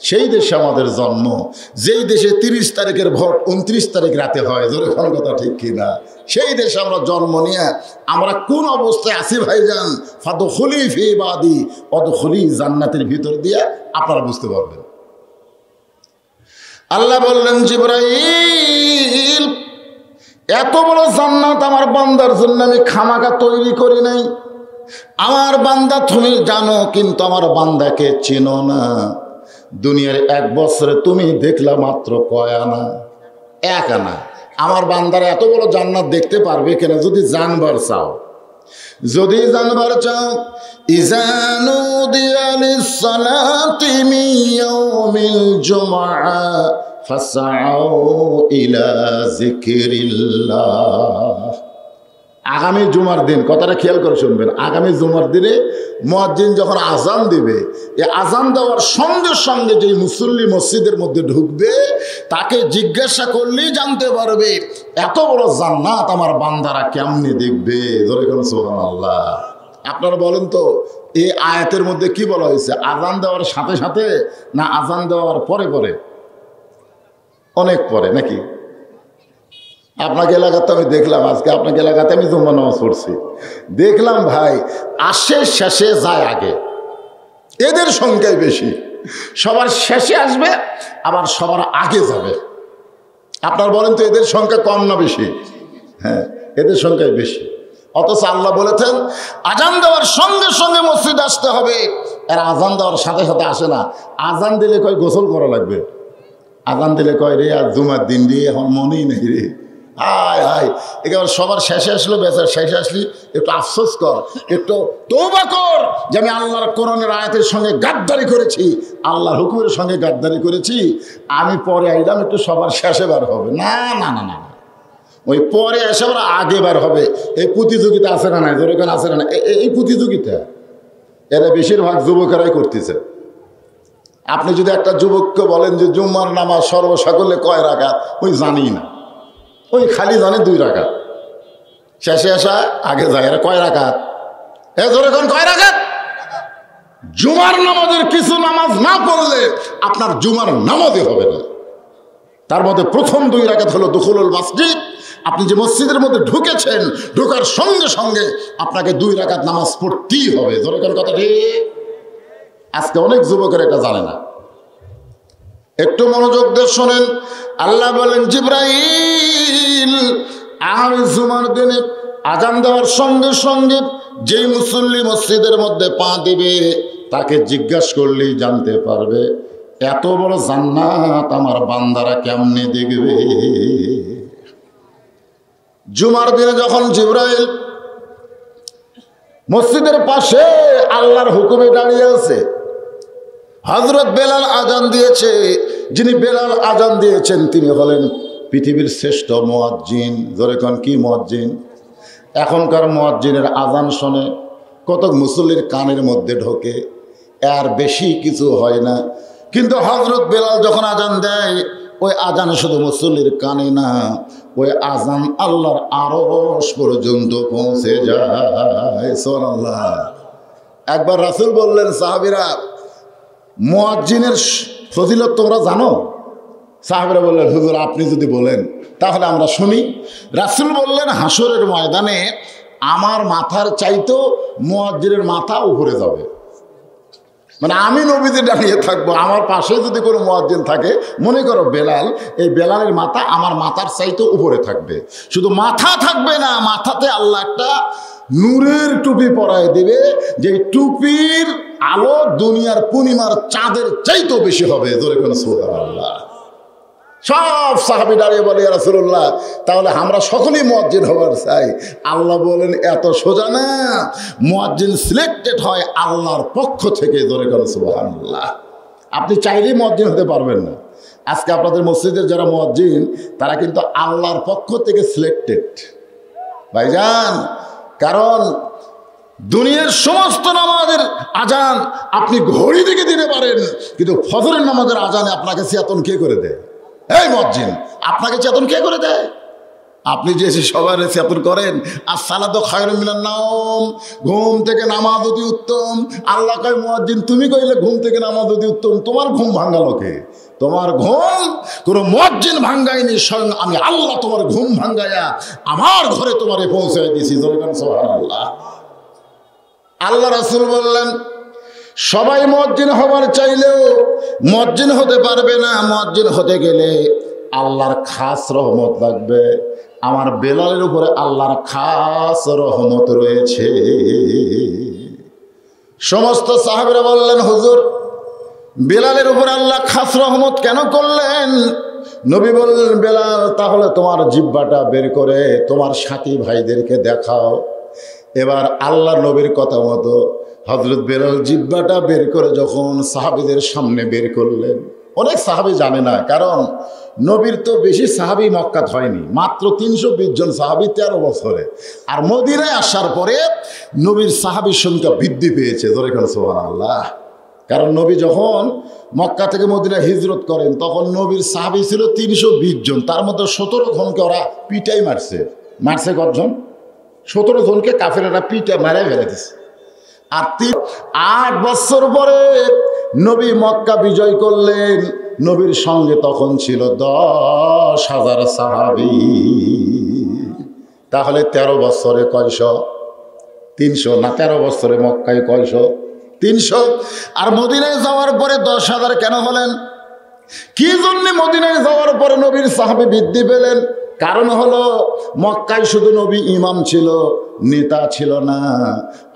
সেই দেশে আমাদের জন্ম, যেই দেশে 30 তারিখের ভোট 29 তারিখ রাতে হয়। জোরে কোন কথা ঠিক কিনা? সেই দেশে আমরা জন্ম নিয়ে আমরা কোন অবস্থায় আছি ভাইজান? ফাদখুলি ফি ইবাদি ওয়াদখুলি জান্নাতের ভিতর দিয়ে আপনারা বুঝতে পারবেন। আল্লাহ বললেন, জিবরাইল এত বড় জান্নাত আমার বান্দার জন্য আমি খামাকা তৈরি করি নাই। আমার বান্দা তুমি জানো, কিন্তু আমার বান্দাকে চিনো না। দুনিয়ার 1 বছরে তুমি দেখলা মাত্র কয় আনা? 1 আনা। আমার বান্দারা এত বড় জান্নাত দেখতে পারবে কেন? যদি জানবার চাও, যদি জানবার চাও, ইজানু দিয়ালিস সালাতি মিন ইয়াউমিল জুমআ ফাসআউ ইলা যিকরিল্লাহ। আগামী জুমার দিন, কথাটা খেয়াল করে শুনবেন, আগামী জুমার দিনে মুয়াজ্জিন যখন আজান দিবে, এই আজান দেওয়ার সঙ্গে সঙ্গে যে মুসল্লি মসজিদের মধ্যে ঢুকবে তাকে জিজ্ঞাসা করলেই জানতে পারবে এত বড় জান্নাত আমার বান্দারা কেমনে দেখবে। ধরে কোন সুবহানাল্লাহ। আপনারা বলেন তো, এই আয়াতের মধ্যে কি বলা হয়েছে? আজান দেওয়ার সাথে সাথে না আজান দেওয়ার পরে পরে? অনেক পরে নাকি? আপনাকে এলাকাতে আমি দেখলাম, আজকে আপনাকে এলাকাতে আমি জুম্মা নামাজ পড়ছি, দেখলাম ভাই আসে শেষে যায় আগে। এদের সংখ্যাই বেশি, সবার শেষে আসবে আবার সবার আগে যাবে। আপনার বলেন তো, এদের সংখ্যা কম না বেশি? হ্যাঁ, এদের সংখ্যাই বেশি। অথচ আল্লাহ বলেছেন আজান দেওয়ার সঙ্গে সঙ্গে মসজিদ আসতে হবে। এরা আজান দেওয়ার সাথে সাথে আসে না। আজান দিলে কয় গোসল করা লাগবে, আজান দিলে কয় রে আর জুমার দিন রে, এখন মনেই নেই রে, হায় হায়, একেবারে সবার শেষে আসলো, বেচার শেষে আসলি একটু আফসোস কর, একটু তওবা কর যে আমি আল্লাহর কোরআনের আয়াতের সঙ্গে গাদ্দারি করেছি, আল্লাহর হুকুমের সঙ্গে গাদ্দারি করেছি, আমি পরে আইলাম একটু সবার শেষে বার হবে। না না না না, ওই পরে এসে আবার আগে বার হবে। এই প্রতিযোগিতা আছে না, নাই যেরকম আছে না, এই প্রতিযোগিতা এরা বেশিরভাগ যুবকেরাই করতেছে। আপনি যদি একটা যুবককে বলেন যে জুম্মার নামাজ সর্বসকলে কয় রাকাত, ওই জানি না, ওই খালি জানে 2 রাকাত, শেষে আসা আগে যায়। এরা কয় রাকাত? যেরকম কয় রাকাত? জুমার নামাজের কিছু নামাজ না পড়লে আপনার জুমার নামাজই হবে না। তার মধ্যে প্রথম 2 রাকাত হলো দুখুলুল মসজিদ। আপনি যে মসজিদের মধ্যে ঢুকেছেন, ঢোকার সঙ্গে সঙ্গে আপনাকে 2 রাকাত নামাজ পড়তেই হবে। যেরকম কথা ঠিক। আজকে অনেক যুবকের এটা জানে না। একটু মনোযোগ দিয়ে শোনেন। আল্লাহ বলেন, জিবরাইল, আর জুমার দিনে আজান দেওয়ার সঙ্গে সঙ্গে যেই মুসল্লি মসজিদের মধ্যে পা দিবে তাকে জিজ্ঞাসা করলেই জানতে পারবে এত বড় জান্নাত আমার বান্দারা কেমনে দেখবে। জুমার দিনে যখন জিবরাইল মসজিদের পাশে আল্লাহর হুকুমে দাঁড়িয়ে আছে, হযরত বেলাল আজান দিয়েছে। যিনি বেলাল আজান দিয়েছেন তিনি হলেন পৃথিবীর শ্রেষ্ঠ মুয়াজ্জিন। জোরে কোন, কি মুয়াজ্জিন? এখনকার মুয়াজ্জিনের আজান শুনে কত মুসল্লির কানের মধ্যে ঢোকে, আর বেশি কিছু হয় না। কিন্তু হযরত বেলাল যখন আজান দেয়, ওই আজান শুধু মুসল্লির কানে না, ওই আজান আল্লাহর আরশ পর্যন্ত পৌঁছে যায়। সুবহানাল্লাহ। একবার রাসূল বললেন, সাহাবীরা, মুয়াজ্জিনের ফজিলত তোমরা জানো? সাহাবীরা বললেন, হুজুর আপনি যদি বলেন তাহলে আমরা শুনি। রাসূল বললেন, হাসরের ময়দানে আমার মাথার চাইতেও মুয়াজ্জিনের মাথা উপরে যাবে। মানে আমি নবীজি দাঁড়িয়ে থাকবো, আমার পাশে যদি কোনো মুয়াজ্জিন থাকে, মনে করো বেলাল, এই বেলালের মাথা আমার মাথার চাইতেও উপরে থাকবে। শুধু মাথা থাকবে না, মাথাতে আল্লাহ একটা নূরের টুপি পরায় দেবে, যে টুপির আলো দুনিয়ার পূর্ণিমার চাঁদের চাইতেও বেশি হবে। জোরে কোন সুবহানাল্লাহ। সব সাহাবী দাঁড়িয়ে বলে, ইয়া রাসূলুল্লাহ, তাহলে আমরা সকলেই মুয়াজ্জিন হবার চাই। আল্লাহ বলেন, এত সোজা না, মুয়াজ্জিন সিলেক্টেড হয় আল্লাহর পক্ষ থেকে। জোরে কোন সুবহানাল্লাহ। আপনি চাইলেই মুয়াজ্জিন হতে পারবেন না। আজকে আপনাদের মসজিদের যারা মুয়াজ্জিন, তারা কিন্তু আল্লাহর পক্ষ থেকে সিলেক্টেড ভাইজান। কারণ দুনিয়ার সমস্ত নামাজের আজান আপনি ঘড়ি থেকে দিতে পারেন, কিন্তু ফজরের নামাজের আজানে আপনাকে চেতন কে করে দেয়? এই মুয়াজ্জিন, আপনাকে চেতন কে করে দেয়? আপনি যে সবার চেতন করেন, আসসালাতু খায়রুম মিনান নাওম, ঘুম থেকে নামাজ অতি উত্তম। আল্লাহ কয়, মুয়াজ্জিন তুমি কইলে ঘুম থেকে নামাজ অতি উত্তম, তোমার ঘুম ভাঙালো কে? তোমার ঘুম কোনো মুয়াজ্জিন ভাঙ্গায়নি, স্বয়ং আমি আল্লাহ তোমার ঘুম ভাঙ্গাইয়া আমার ঘরে তোমারে পৌঁছায় দিয়েছি। সুবহানাল্লাহ। আল্লাহ রাসূল বললেন, সবাই মুয়াজ্জিন হবার চাইলেও মুয়াজ্জিন হতে পারবে না। মুয়াজ্জিন হতে গেলে আল্লাহর খাস রহমত লাগবে। আমার বেলালের উপরে আল্লাহর খাস রহমত রয়েছে। সমস্ত সাহাবীরা বললেন, হুজুর বেলালের উপরে আল্লাহ খাস রহমত কেন করলেন? নবী বললেন, বেলাল, তাহলে তোমার জিহ্বাটা বের করে তোমার সাথী ভাইদেরকে দেখাও। এবার আল্লাহ নবীর কথা মতো হযরত বেলাল জিহ্বাটা বের করে যখন সাহাবীদের সামনে বের করলেন, অনেক সাহাবী জানে না, কারণ নবীর তো বেশি সাহাবী মক্কাত হয়নি, মাত্র 320 জন সাহাবী 13 বছরে। আর মদিনায় আসার পরে নবীর সাহাবীর সংখ্যা বৃদ্ধি পেয়েছে। ধরে কেন সুবহানাল্লাহ। কারণ নবী যখন মক্কা থেকে মদিনায় হিজরত করেন, তখন নবীর সাহাবী ছিল 320 জন, তার মধ্যে 17 জনকে ওরা পিটাই মারছে। কতজন? 17 জনকে কাফেরেরা পিটা মারাই ফেলে দিচ্ছে। আর 8 বছর পরে নবী মক্কা বিজয় করলেন। নবীর সঙ্গে তখন ছিল 10,000 সাহাবী। তাহলে 13 বছরে কয়শো? 300 না, 13 বছরে মক্কায় কয়শো? 300। আর মদিনায় যাওয়ার পরে 10,000 কেন হলেন? কি জন্য মদিনায় যাওয়ার পরে নবীর সাহাবী বৃদ্ধি পেলেন? কারণ হলো, মক্কায় শুধু নবী ইমাম ছিল, নেতা ছিল না।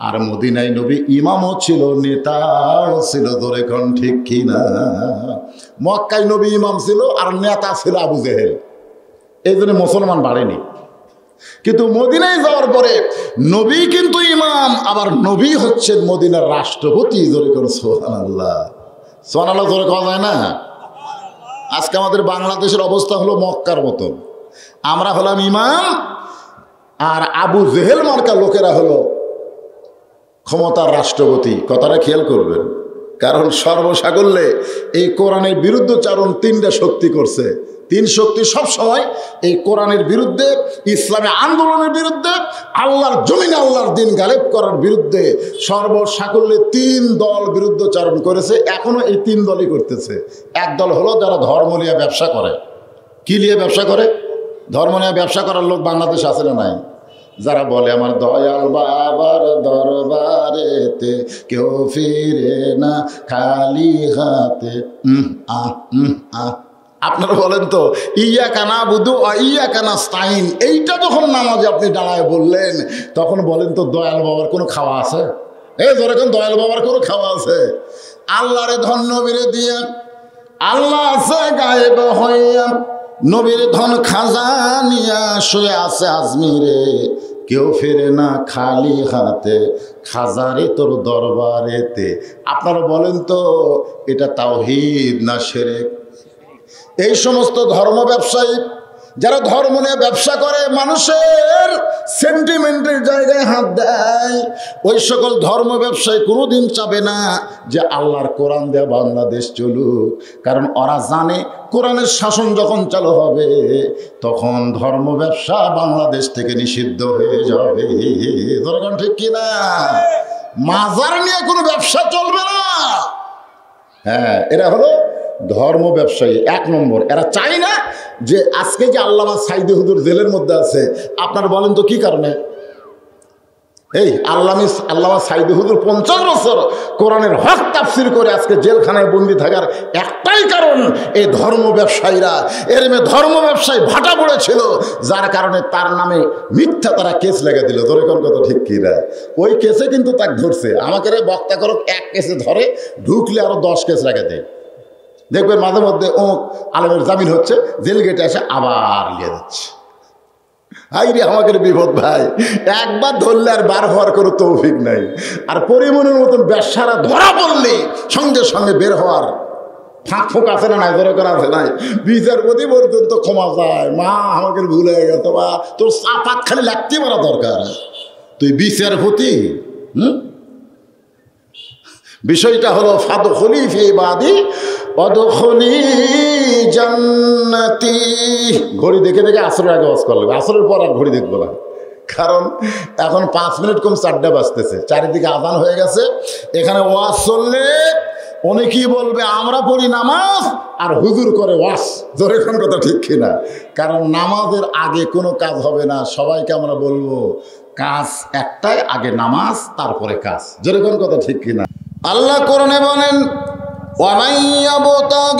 আর মদিনায় নবী ইমামও ছিল, নেতাও ছিল। ধরে কোন ঠিক কি না? মক্কায় নবী ইমাম ছিল আর নেতা ছিল আবু জেহেল। এই জন্য মুসলমান বাড়েনি। কিন্তু মদিনায় যাওয়ার পরে নবী কিন্তু ইমাম, আবার নবী হচ্ছেন মদিনার রাষ্ট্রপতি। জোরে করে সুবহানাল্লাহ, সুবহানাল্লাহ জোরে কওয়া যায় না? আজকে আমাদের বাংলাদেশের অবস্থা হলো মক্কার মতন। আমরা হলাম ইমাম, আর আবু জেহেল মার্কা লোকেরা হলো ক্ষমতার রাষ্ট্রপতি। কথাটা খেয়াল করবেন, কারণ সর্বসাকল্যে এই কোরআনের বিরুদ্ধচারণ তিনটা শক্তি করছে। তিন শক্তি সব সময় এই কোরআনের বিরুদ্ধে, ইসলামী আন্দোলনের বিরুদ্ধে, আল্লাহর জমিনে আল্লাহর দিন গালেব করার বিরুদ্ধে সর্বসাকল্যে তিন দল বিরুদ্ধচারণ করেছে। এখনো এই তিন দলই করতেছে। এক দল হলো যারা ধর্ম নিয়ে ব্যবসা করে। কি নিয়ে ব্যবসা করে? ধর্ম নিয়ে ব্যবসা করার লোক বাংলাদেশ আছে না নাই? যারা বলে আমার দয়াল বাবার দরবারেতে কেউ ফিরে না খালি হাতে। আপনারা বলেন তো, ইয়া কানা বুধু ইয়া কানা স্তাইন, এইটা যখন নামাজে আপনি দাঁড়ায় বললেন, তখন বলেন তো দয়াল বাবার কোনো খাওয়া আছে? যেরকম দয়াল বাবার কোনো খাওয়া আছে? আল্লাহরে ধন নবীরে দিয়ে, আল্লাহ আছে গায়েব হইয়া, নবীর ধন খাজানিয়া শুয়ে আছে আজমিরে, কেউ ফেরে না খালি হাতে খাজারে তোর দরবারেতে। আপনারা বলেন তো এটা তাওহীদ না শিরক? এই সমস্ত ধর্ম ব্যবসায়ী যারা ধর্ম নিয়ে ব্যবসা করে, মানুষের সেন্টিমেন্টের জায়গায় হাত দেয়, ওই সকল ধর্ম ব্যবসায়ী কোনোদিন চাবে না যে আল্লাহর কোরআন দেয়া বাংলাদেশ চলুক। কারণ ওরা জানে কোরআনের শাসন যখন চালু হবে তখন ধর্ম ব্যবসা বাংলাদেশ থেকে নিষিদ্ধ হয়ে যাবে। ধরুন ঠিক কিনা? মাজার নিয়ে কোনো ব্যবসা চলবে না। হ্যাঁ, এরা হলো ধর্ম ব্যবসায়ী এক নম্বর। এরা চায় না যে আজকে যে আল্লামা সাইদি হুজুর জেলের মধ্যে আছে, আপনারা বলেন তো কি কারণে? এই আল্লামা সাইদি হুজুর 50 বছর কোরআনের হক তাফসীর করে আজকে জেলখানায় বন্দি থাকার একটাই কারণ, এই ধর্ম ব্যবসায়ীরা। এর মেয়ে ধর্ম ব্যবসায়ী ভাটা পড়েছিল, যার কারণে তার নামে মিথ্যা তারা কেস লেগে দিল। ধরে কোন কথা ঠিক কিনা? ওই কেসে কিন্তু তাকে ধরছে। আমাকে বক্তা করক এক কেসে ধরে, ঢুকলে আরো 10 কেস লেগে দেয়। দেখবেন মাঝে মধ্যে ও আলমের জামিন হচ্ছে, জেল গেটে এসে আবার নিয়ে যাচ্ছে। হাই রে আমাকে বিপদ ভাই, একবার ধরলে আর বার হওয়ার কোনো তৌফিক নাই। আর পরিমণের মতন ব্যবসারা ধরা পড়লে সঙ্গে সঙ্গে বের হওয়ার ফাঁক ফোঁক আছে না নাই? ধরে করা আছে নাই? বিচারপতি পর্যন্ত ক্ষমা যায়, মা আমাকে ভুল হয়ে গেছে, বা তোর চাপাত খালি লাগতে পারা দরকার, তুই বিচারপতি। বিষয়টা হলো ফাদখুলি ফি ইবাদি ওয়াদখুলি জান্নাতি। ঘড়ি দেখে দেখে আসরের আগে ওয়াজ করলে, আসরের পর আর ঘড়ি দেখবো না, কারণ এখন 5 মিনিট কম 4টা বাজতেছে, চারিদিকে আজান হয়ে গেছে। এখানে ওয়াজ চললে অনেকেই বলবে আমরা পড়ি নামাজ আর হুজুর করে ওয়াজ। ধরে কোন কথা ঠিক কিনা? কারণ নামাজের আগে কোনো কাজ হবে না। সবাইকে আমরা বলবো কাজ একটাই, আগে নামাজ তারপরে কাজ। ধরে কোন কথা ঠিক কিনা? আল্লাহ কোরআনে বলেন, وَمَن يَبْتَغِ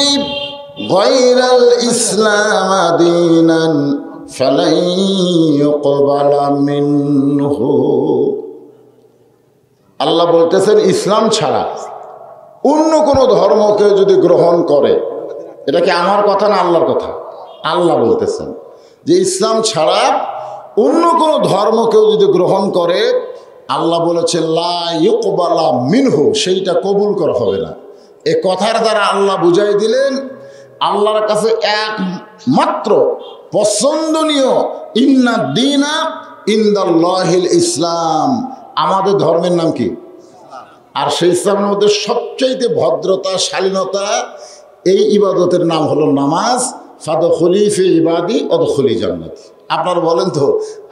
غَيْرَ الْإِسْلَامِ دِينًا فَلَن يُقْبَلَ مِنْهُ। আল্লাহ বলতেছেন ইসলাম ছাড়া অন্য কোনো ধর্মকে যদি গ্রহণ করে, এটা কি আমার কথা না আল্লাহর কথা? আল্লাহ বলতেছেন যে ইসলাম ছাড়া অন্য কোনো ধর্মকেও যদি গ্রহণ করে, আল্লাহ বলেছে লা ইউকবালা মিনহু, সেইটা কবুল করা হবে না। এ কথার দ্বারা আল্লাহ বুঝাই দিলেন আল্লাহর কাছে একমাত্র পছন্দনীয় ইন্না দীনা ইনদাল্লাহিল ইসলাম, আমাদের ধর্মের নাম কি? আর সেই ইসলামের মধ্যে সবচাইতে ভদ্রতা, শালীনতা, এই ইবাদতের নাম হলো নামাজ। ফাদখুলি ফি ইবাদি ওয়াদখুলি জান্নাতি। আপনারা বলেন তো,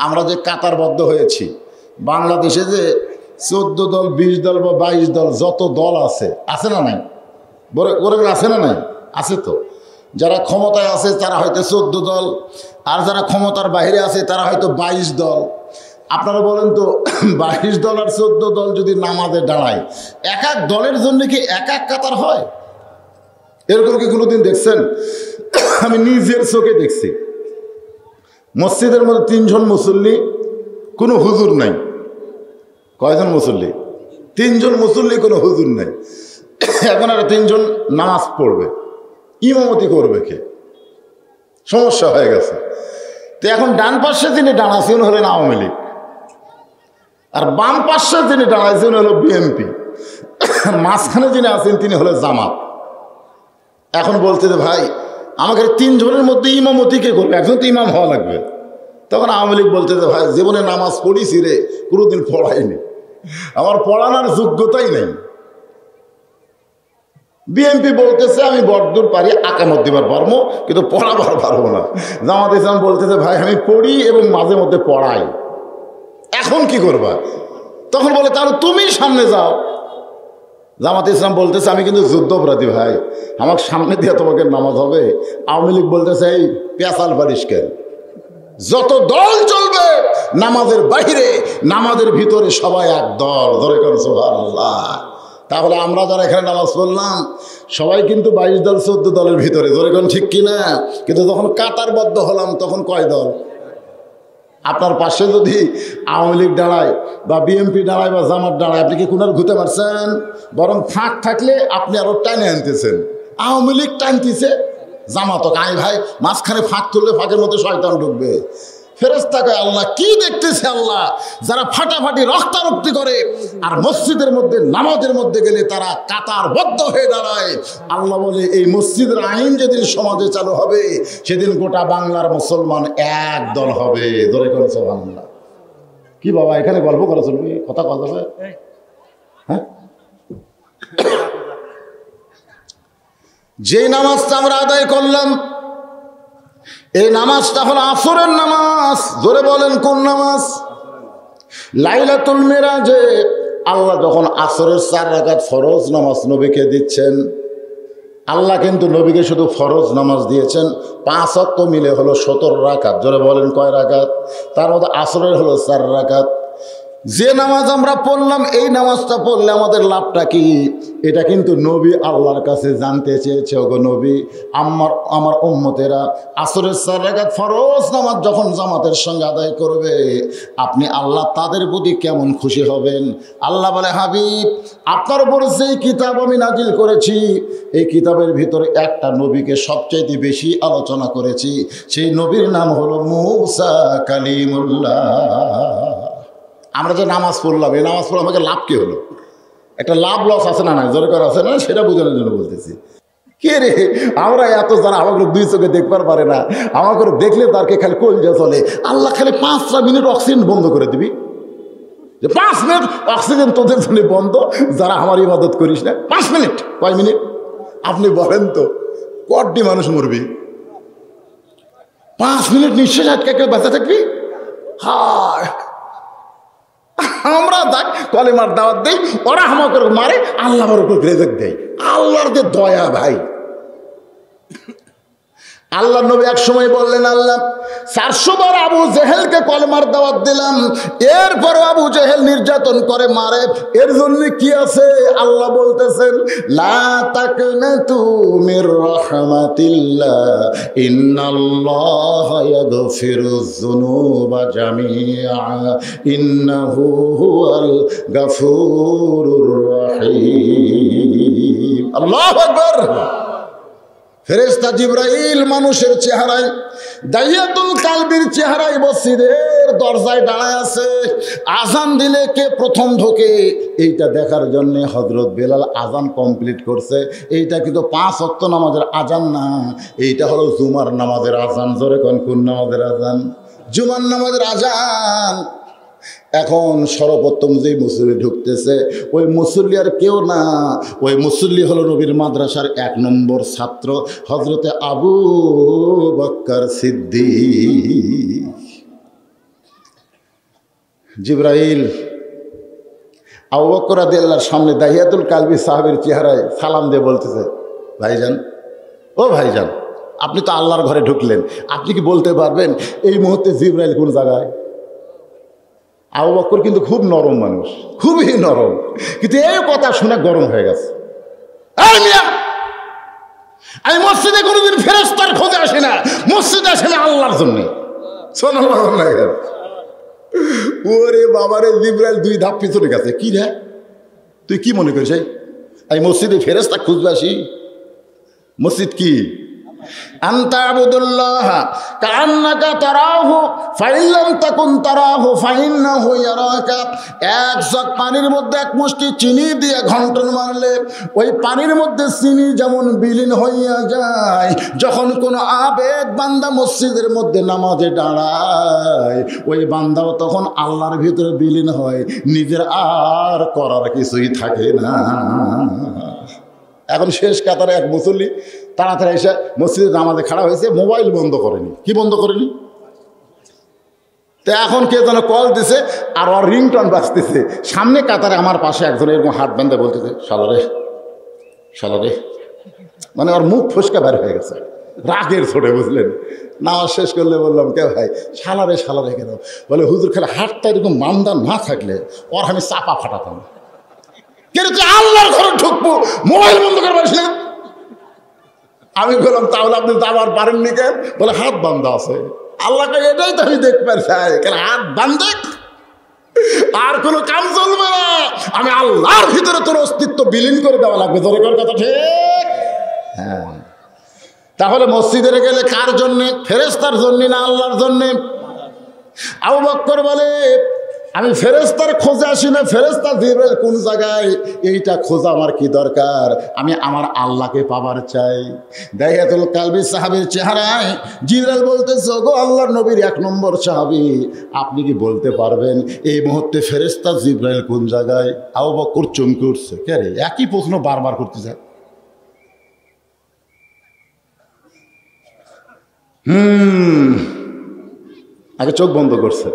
আমরা যে কাতারবদ্ধ হয়েছি, বাংলাদেশে যে 14 দল 20 দল বা 22 দল যত দল আছে, আছে না নাই? বলে আছে না নাই? আছে তো। যারা ক্ষমতায় আছে তারা হয়তো 14 দল, আর যারা ক্ষমতার বাইরে আছে তারা হয়তো 22 দল। আপনারা বলেন তো 22 দল আর 14 দল যদি নামাজে দাঁড়ায়, এক এক দলের জন্য কি এক এক কাতার হয়? এরকম কি কোনোদিন দেখছেন? আমি নিজের চোখে দেখছি। মসজিদের মধ্যে 3 জন মুসল্লি, কোনো হুজুর নাই। কয়জন মুসল্লি? 3 জন মুসল্লি, কোনো হুজুর নাই। এখন আর 3 জন নামাজ পড়বে, ইমামতি করবে কে? সমস্যা হয়ে গেছে। তো এখন ডান পাশে যিনি দাঁড়াচ্ছেন হলেন আওয়ামী লীগ, আর বাম পাশে যিনি দাঁড়াইছেন হলো বিএনপি, মাঝখানে যিনি আছেন তিনি হলো জামাত। এখন বলছে যে ভাই আমাকে 3 জনের মধ্যে ইমামতি কে করবে, একজন তো ইমাম হওয়া লাগবে। তখন আওয়ামী লীগ বলতে যে ভাই জীবনে নামাজ পড়িছি রে, কোনোদিন পড়াইনি, আমার পড়ানোর যোগ্যতাই নেই। বিএনপি বলতেছে আমি বড়দূর পারি, আকামত দিবার পারবো, কিন্তু পড়াবার পারবো না। জামাত ইসলাম বলতেছে ভাই আমি পড়ি এবং মাঝে মধ্যে পড়াই, এখন কি করবা? তখন বলে তাহলে তুমি সামনে যাও। জামাত ইসলাম বলতেছে আমি কিন্তু যুদ্ধপরাধী ভাই, আমার সামনে দিয়ে তোমাকে নামাজ হবে। আওয়ামী লীগ বলতেছে এই পেঁচাল পারিস কেন, যত দল চলবে নামাজের বাইরে নামাজের ভিতরে সবাই এক দল, ধরে করেন সুবহানাল্লাহ। তাহলে আমরা যারা এখানে নামাজ পড়লাম সবাই কিন্তু 22 দল 14 দলের ভিতরে, ধরে করেন ঠিক কিনা? কিন্তু যখন কাতারবদ্ধ হলাম তখন কয় দল? আপনার পাশে যদি আওয়ামী লীগ দাঁড়ায় বা বিএনপি দাঁড়ায় বা জামাত দাঁড়ায়, আপনি কি কোনার ঘুরতে পারছেন? বরং ফাঁক থাকলে আপনি আরো টানে আনতেছেন। আওয়ামী লীগ টানতেছে, জামাতক আয় ভাই মাঝখানে ফাঁক তুললে ফাঁকের মধ্যে শয়তান ঢুকবে। ফেরেশতা কয় আল্লাহ কি দেখতেছে? আল্লাহ যারা ফাটাফাটি রক্তারক্তি করে আর মসজিদের মধ্যে নামাজের মধ্যে গেলে তারা কাতারবদ্ধ হয়ে দাঁড়ায়। আল্লাহ বলে এই মসজিদের আইন যেদিন সমাজে চালু হবে সেদিন গোটা বাংলার মুসলমান এক দল হবে। ধরে করে সুবহানাল্লাহ। কি বাবা এখানে গল্প করা চলবে, কথা কথা হবে? হ্যাঁ, যে নামাজটা আমরা আদায় করলাম এই নামাজটা হলো আসরের নামাজ। জোরে বলেন কোন নামাজ? লাইলাতুল মিরাজে আল্লাহ যখন আসরের 4 রাকাত ফরজ নামাজ নবীকে দিচ্ছেন, আল্লাহ কিন্তু নবীকে শুধু ফরজ নামাজ দিয়েছেন 5 ওয়াক্ত মিলে হলো 17 রাকাত। জোরে বলেন কয় রাকাত? তার মধ্যে আসরের হলো 4 রাকাত। যে নামাজ আমরা পড়লাম এই নামাজটা পড়লে আমাদের লাভটা কি? এটা কিন্তু নবী আল্লাহর কাছে জানতে চেয়েছে, ওগো নবী আমার উম্মতেরা আসরের 4 রাকাত ফরজ নামাজ যখন জামাতের সঙ্গে আদায় করবে আপনি আল্লাহ তাদের প্রতি কেমন খুশি হবেন? আল্লাহ বলে হাবিব আপনার উপর যেই কিতাব আমি নাজিল করেছি এই কিতাবের ভিতরে একটা নবীকে সবচাইতে বেশি আলোচনা করেছি, সেই নবীর নাম হলো মূসা কালিমুল্লাহ। আমরা যে নামাজ পড়লাম এই নামাজ পড়লে আমাকে লাভ কি হলো? একটা লাভ লস আছে না? নাই জোরে করা আছে না? সেটা বোঝানোর জন্য বলতেছি। কে রে আমরা এত যারা আমাকে 2 চোখে দেখবার পারে না, আমাকে দেখলে তারকে খালি কলজা চলে। আল্লাহ খালি 5টা মিনিট অক্সিজেন বন্ধ করে দিবি, যে 5 মিনিট অক্সিজেন তোদের জন্য বন্ধ, যারা আমার ইবাদত করিস না। 5 মিনিট কয় মিনিট আপনি বলেন তো? কটি মানুষ মরবি? 5 মিনিট নিঃশ্বাস আটকে কেউ বেঁচে থাকবি? হায় আমরা দেখ কলেমার দাওয়াত দেই, ওরা আমাকে মারে, আল্লাহ আমার উপর রেজেক্ট দেয়। আল্লাহর যে দয়া ভাই। আল্লাহ নবী এক সময় বললেন আল্লাহ 400 বার আবু জেহেলকে কলেমার দাওয়াত দিলাম, এরপরও আবু জেহেল নির্যাতন করে মারে, এর জন্য কি আছে? আল্লাহ বলতেছেন লা তাকনাতু মির রাহমাতিল্লাহ ইন্নাল্লাহা ইয়াগফিরুয যুনুবা জামিআ ইন্নাহু হুয়াল গাফুরুর রহিম। আল্লাহু আকবার। ফেরেশতা জিবরাইল মানুষের চেহারায়, দাইয়াতুল কালবির চেহারায় মসজিদের দরজায় দাঁড়ায় আছে। আজান দিলে কে প্রথম ঢোকে এইটা দেখার জন্য হযরত বেলাল আজান কমপ্লিট করছে। এইটা কিন্তু 5 ওয়াক্ত নামাজের আজান না, এইটা হলো জুমার নামাজের আজান। জোরে কোন নামাজের আজান? জুমার নামাজের আজান। এখন সর্বপ্রথম যে মুসল্লি ঢুকতেছে ওই মুসল্লি আর কেউ না, ওই মুসল্লি হলো নবীর মাদ্রাসার 1 নম্বর ছাত্র হযরতে আবু বকর সিদ্দিক। জিবরাইল আবু বকর রাদিয়াল্লাহর সামনে দাহিয়াতুল কালবি সাহাবীর চেহারায় সালাম দিয়ে বলতেছে ভাইজান, ও ভাইজান আপনি তো আল্লাহর ঘরে ঢুকলেন, আপনি কি বলতে পারবেন এই মুহূর্তে জিবরাইল কোন জায়গায়? আবু বকর কিন্তু খুব নরম মানুষ, খুবই নরম, কিন্তু এই কথা শুনে গরম হয়ে গেছে। আমি মসজিদে কোনোদিন ফেরেশতার খোঁজে আসি না, মসজিদে আসে না আল্লাহর জন্য। ওরে বাবারে, জিবরাইল 2 ধাপ পিছনে গেছে। কি রে তুই কি মনে করিস আমি মসজিদে ফেরেশতা খুঁজবে আসি? মসজিদ কি আনতা আবুদুল্লাহ কাআন্নাকা তারাহু ফাইন লাম তাকুন তারাহু ফাইন্নাহু ইয়ারাকা। এক জগ পানির মধ্যে এক মুষ্টি চিনি দিয়ে ঘন্টন মারলে ওই পানির মধ্যে চিনি যেমন বিলীন হইয়া যায়, যখন কোনো আবেদ বান্দা মসজিদের মধ্যে নামাজে দাঁড়ায় ওই বান্দাও তখন আল্লাহর ভিতরে বিলীন হয়, নিজের আর করার কিছুই থাকে না। এখন শেষ কাতারে এক মুসল্লি তাড়াতাড়ি এসে মসজিদের নামাজে খাড়া হয়েছে, মোবাইল বন্ধ করেনি। কি বন্ধ করেনি? তো এখন কে যেন কল দিছে আর ওর রিংটন বাজতেছে। সামনে কাতারে আমার পাশে একজন এরকম হাত বেঁধে বলতেছে শালারে শালারে, মানে ওর মুখ ফসকা বের হয়ে গেছে রাগের ছোটে, বুঝলেন? নামাজ শেষ করলে বললাম কে ভাই শালারে শালারে কেন? বলে হুজুর খেলে হাতটা এরকম মান্দা না থাকলে ওর আমি চাপা ফাটাতাম। কিন্তু তুই আল্লাহর ঘরে ঢুকবো মোবাইল বন্ধ করে পারিস না? আমি বললাম তাহলে আপনি দাবার পারেননি কেন? বলে হাত বান্ধা আছে। আল্লাহকে এটাই তো আমি দেখতে পারছি, কেন হাত বান্ধে আর কোনো কাম চলবে না। আমি আল্লাহর ভিতরে তোর অস্তিত্ব বিলীন করে দেওয়া লাগবে। তোর কথা ঠিক? হ্যাঁ। তাহলে মসজিদে গেলে কার জন্যে? ফেরেশতার জন্য না আল্লাহর জন্যে? আবু বকর বলে আমি ফেরেশতার খোঁজে আসি না, ফেরেশতা জিবরাইল কোন জায়গায় এইটা খোঁজা আমার কি দরকার? আমি আমার আল্লাহকে পাবার চাই। দাহিয়াতুল কালবি সাহাবীর চেহারায় জিবরাইল বলতেছে, গো আল্লাহর নবীর 1 নম্বর সাহাবী, আপনি কি বলতে পারবেন এই মুহূর্তে ফেরেশতা জিবরাইল কোন জায়গায়? আবু বকর চমকে উঠছে, কে রে একই প্রশ্ন বারবার করতে যায়। আগে চোখ বন্ধ করছে,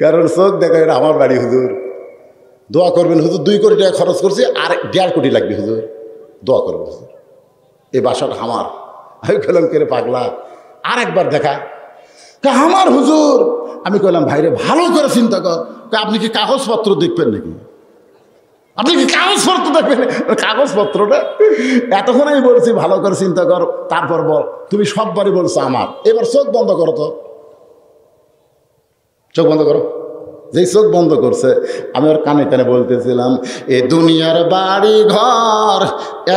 কারণ চোখ দেখা এটা আমার বাড়ি হুজুর, দোয়া করবেন হুজুর, 2 কোটি টাকা খরচ করছি আর 1.5 কোটি লাগবে হুজুর, দোয়া করবেন হুজুর, এই বাসাটা আমার। আমি কইলাম কে রে পাগলা, আর একবার দেখা? আমার হুজুর। আমি কইলাম ভাইরে ভালো করে চিন্তা কর, আপনি কি কাগজপত্র দেখবেন নাকি? আপনি কি কাগজপত্র দেখবেন? কাগজপত্রটা এতক্ষণ আমি বলছি ভালো করে চিন্তা কর, তারপর বল। তুমি সববারই বলছো আমার। এবার চোখ বন্ধ করো তো, চোখ বন্ধ করো। যেই চোখ বন্ধ করছে আমি ওর কানে কানে বলতেছিলাম, এ দুনিয়ার বাড়ি ঘর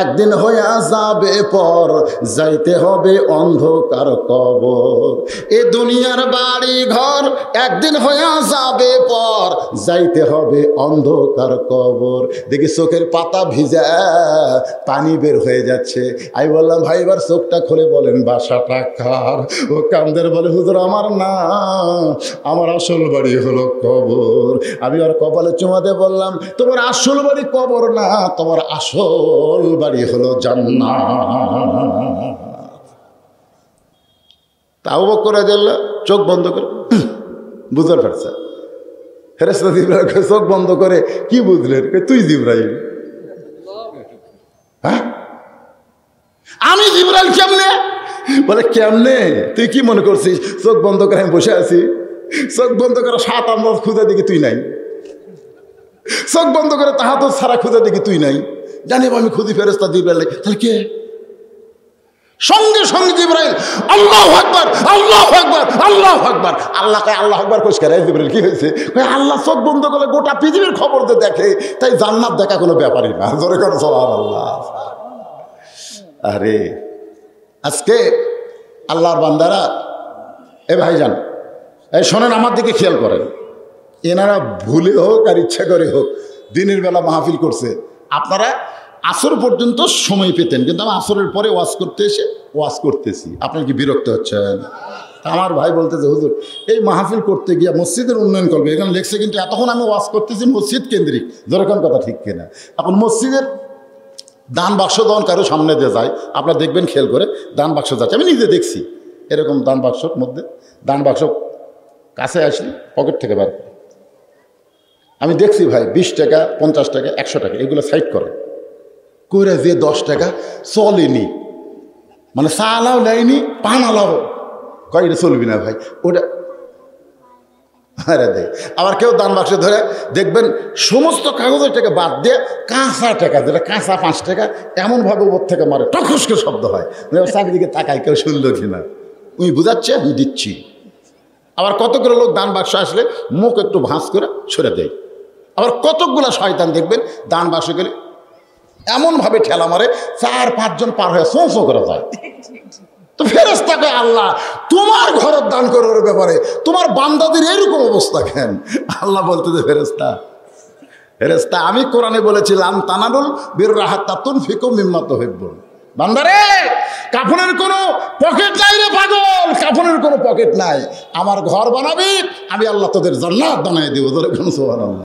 একদিন হইয়া যাবে পর, যাইতে হবে অন্ধকার কবর। এ দুনিয়ার বাড়ি ঘর একদিন হইয়া যাবে পর, যাইতে হবে অন্ধকার কবর। দেখি চোখের পাতা ভিজা পানি বের হয়ে যাচ্ছে। আমি বললাম ভাই এবার চোখটা খুলে বলেন বাসাটা কার? ও কামদের বলে হুজুর আমার না, আমার আসল বাড়ি হলো কবর। আমি আর কপালে চুমাতে বললাম তোমার আসল বাড়ি কবর না, তোমার আসল বাড়ি হলো জান্নাত। তাও করে দিল চোখ বন্ধ করে, বুঝতে পারছে? ফেরেশতা জিবরাইল চোখ বন্ধ করে কি বুঝলেন? তুই জিবরাইল। হ্যাঁ আমি জিবরাইল কেমনে? বলে কেমনে? তুই কি মনে করছিস চোখ বন্ধ করে আমি বসে আছি? চোখ বন্ধ করে 7 আন্দাজ খুঁজে দেখি তুই নাই, চোখ বন্ধ করে তাহাজ্জুদ ছাড়া খুঁজে দেখি তুই নাই। জানি আমি খুঁজি ফেরেশতা জিবরাইল, তাহলে কে? সঙ্গে সঙ্গে জিবরাইল আল্লাহু আকবার আল্লাহু আকবার আল্লাহু আকবার। আল্লাহকে আল্লাহু আকবার কইস করে জিবরাইল কি হয়েছে? আল্লাহ চোখ বন্ধ করলে গোটা পৃথিবীর খবর তো দেখে, তাই জান্নাত দেখা কোনো ব্যাপারই না। জোরে করে সুবহানাল্লাহ। আরে আজকে আল্লাহর বান্দারা, এ ভাইজান এই শোনেন, আমার দিকে খেয়াল করেন। এনারা ভুলে হোক আর ইচ্ছা করে হোক দিনের বেলা মাহফিল করছে, আপনারা আসর পর্যন্ত সময় পেতেন, কিন্তু আমি আসরের পরে ওয়াজ করতে এসে ওয়াজ করতেছি। আপনার কি বিরক্ত হচ্ছেন? আমার ভাই বলতেছে হুজুর এই মাহফিল করতে গিয়ে মসজিদের উন্নয়ন করবে, এখানে লেখছে কিন্তু এতক্ষণ আমি ওয়াজ করতেছি মসজিদ কেন্দ্রিক। যেরকম কথা ঠিক কিনা? এখন মসজিদের দান বাক্স যখন কারো সামনে দিয়ে যায় আপনারা দেখবেন খেয়াল করে, দান বাক্স যাচ্ছে, আমি নিজে দেখছি এরকম দান বাক্সর মধ্যে, দান বাক্স কাছে আসলে পকেট থেকে বার করে আমি দেখছি ভাই 20 টাকা 50 টাকা 100 টাকা এগুলো সাইড করে করে যে 10 টাকা চলেনি, মানে চালাও নেয়নি পানালাও কয় এটা চলবি না ভাই ওটা। আরে দেখ আবার কেউ দান বাক্সে ধরে দেখবেন সমস্ত কাগজের টাকা বাদ দিয়ে কাঁচা টাকা, যেটা কাঁচা 5 টাকা এমনভাবে উপর থেকে মারে টখসকে শব্দ হয়, চারিদিকে তাকায় কেউ শুনলো কিনা। উনি বুঝাচ্ছে আমি দিচ্ছি। আবার কতগুলো লোক দান বাক্স আসলে মুখ একটু ভাঁজ করে সরে দেয়। আবার কতকগুলো শয়তান দেখবেন দান বাক্স গেলে এমনভাবে ঠেলা মারে 4-5 জন পার হয়ে সো সো করে যায়। তো ফেরেশতাকে আল্লাহ তোমার ঘরের দান করার ব্যাপারে তোমার বান্দাদের এরকম অবস্থা কেন? আল্লাহ বলতে যে ফেরেশতা আমি কোরআনে বলেছিলাম তানানুল বিররা হাত্তা তুনফিকু মিম্মা তুহিব্বুন। বান্দারে কাফনের কোনো পকেট নাই রে পাগল, কাফনের কোনো পকেট নাই। আমার ঘর বানাবি, আমি আল্লাহ তোদের জান্নাত বানিয়ে দেবো। সুবহানাল্লাহ।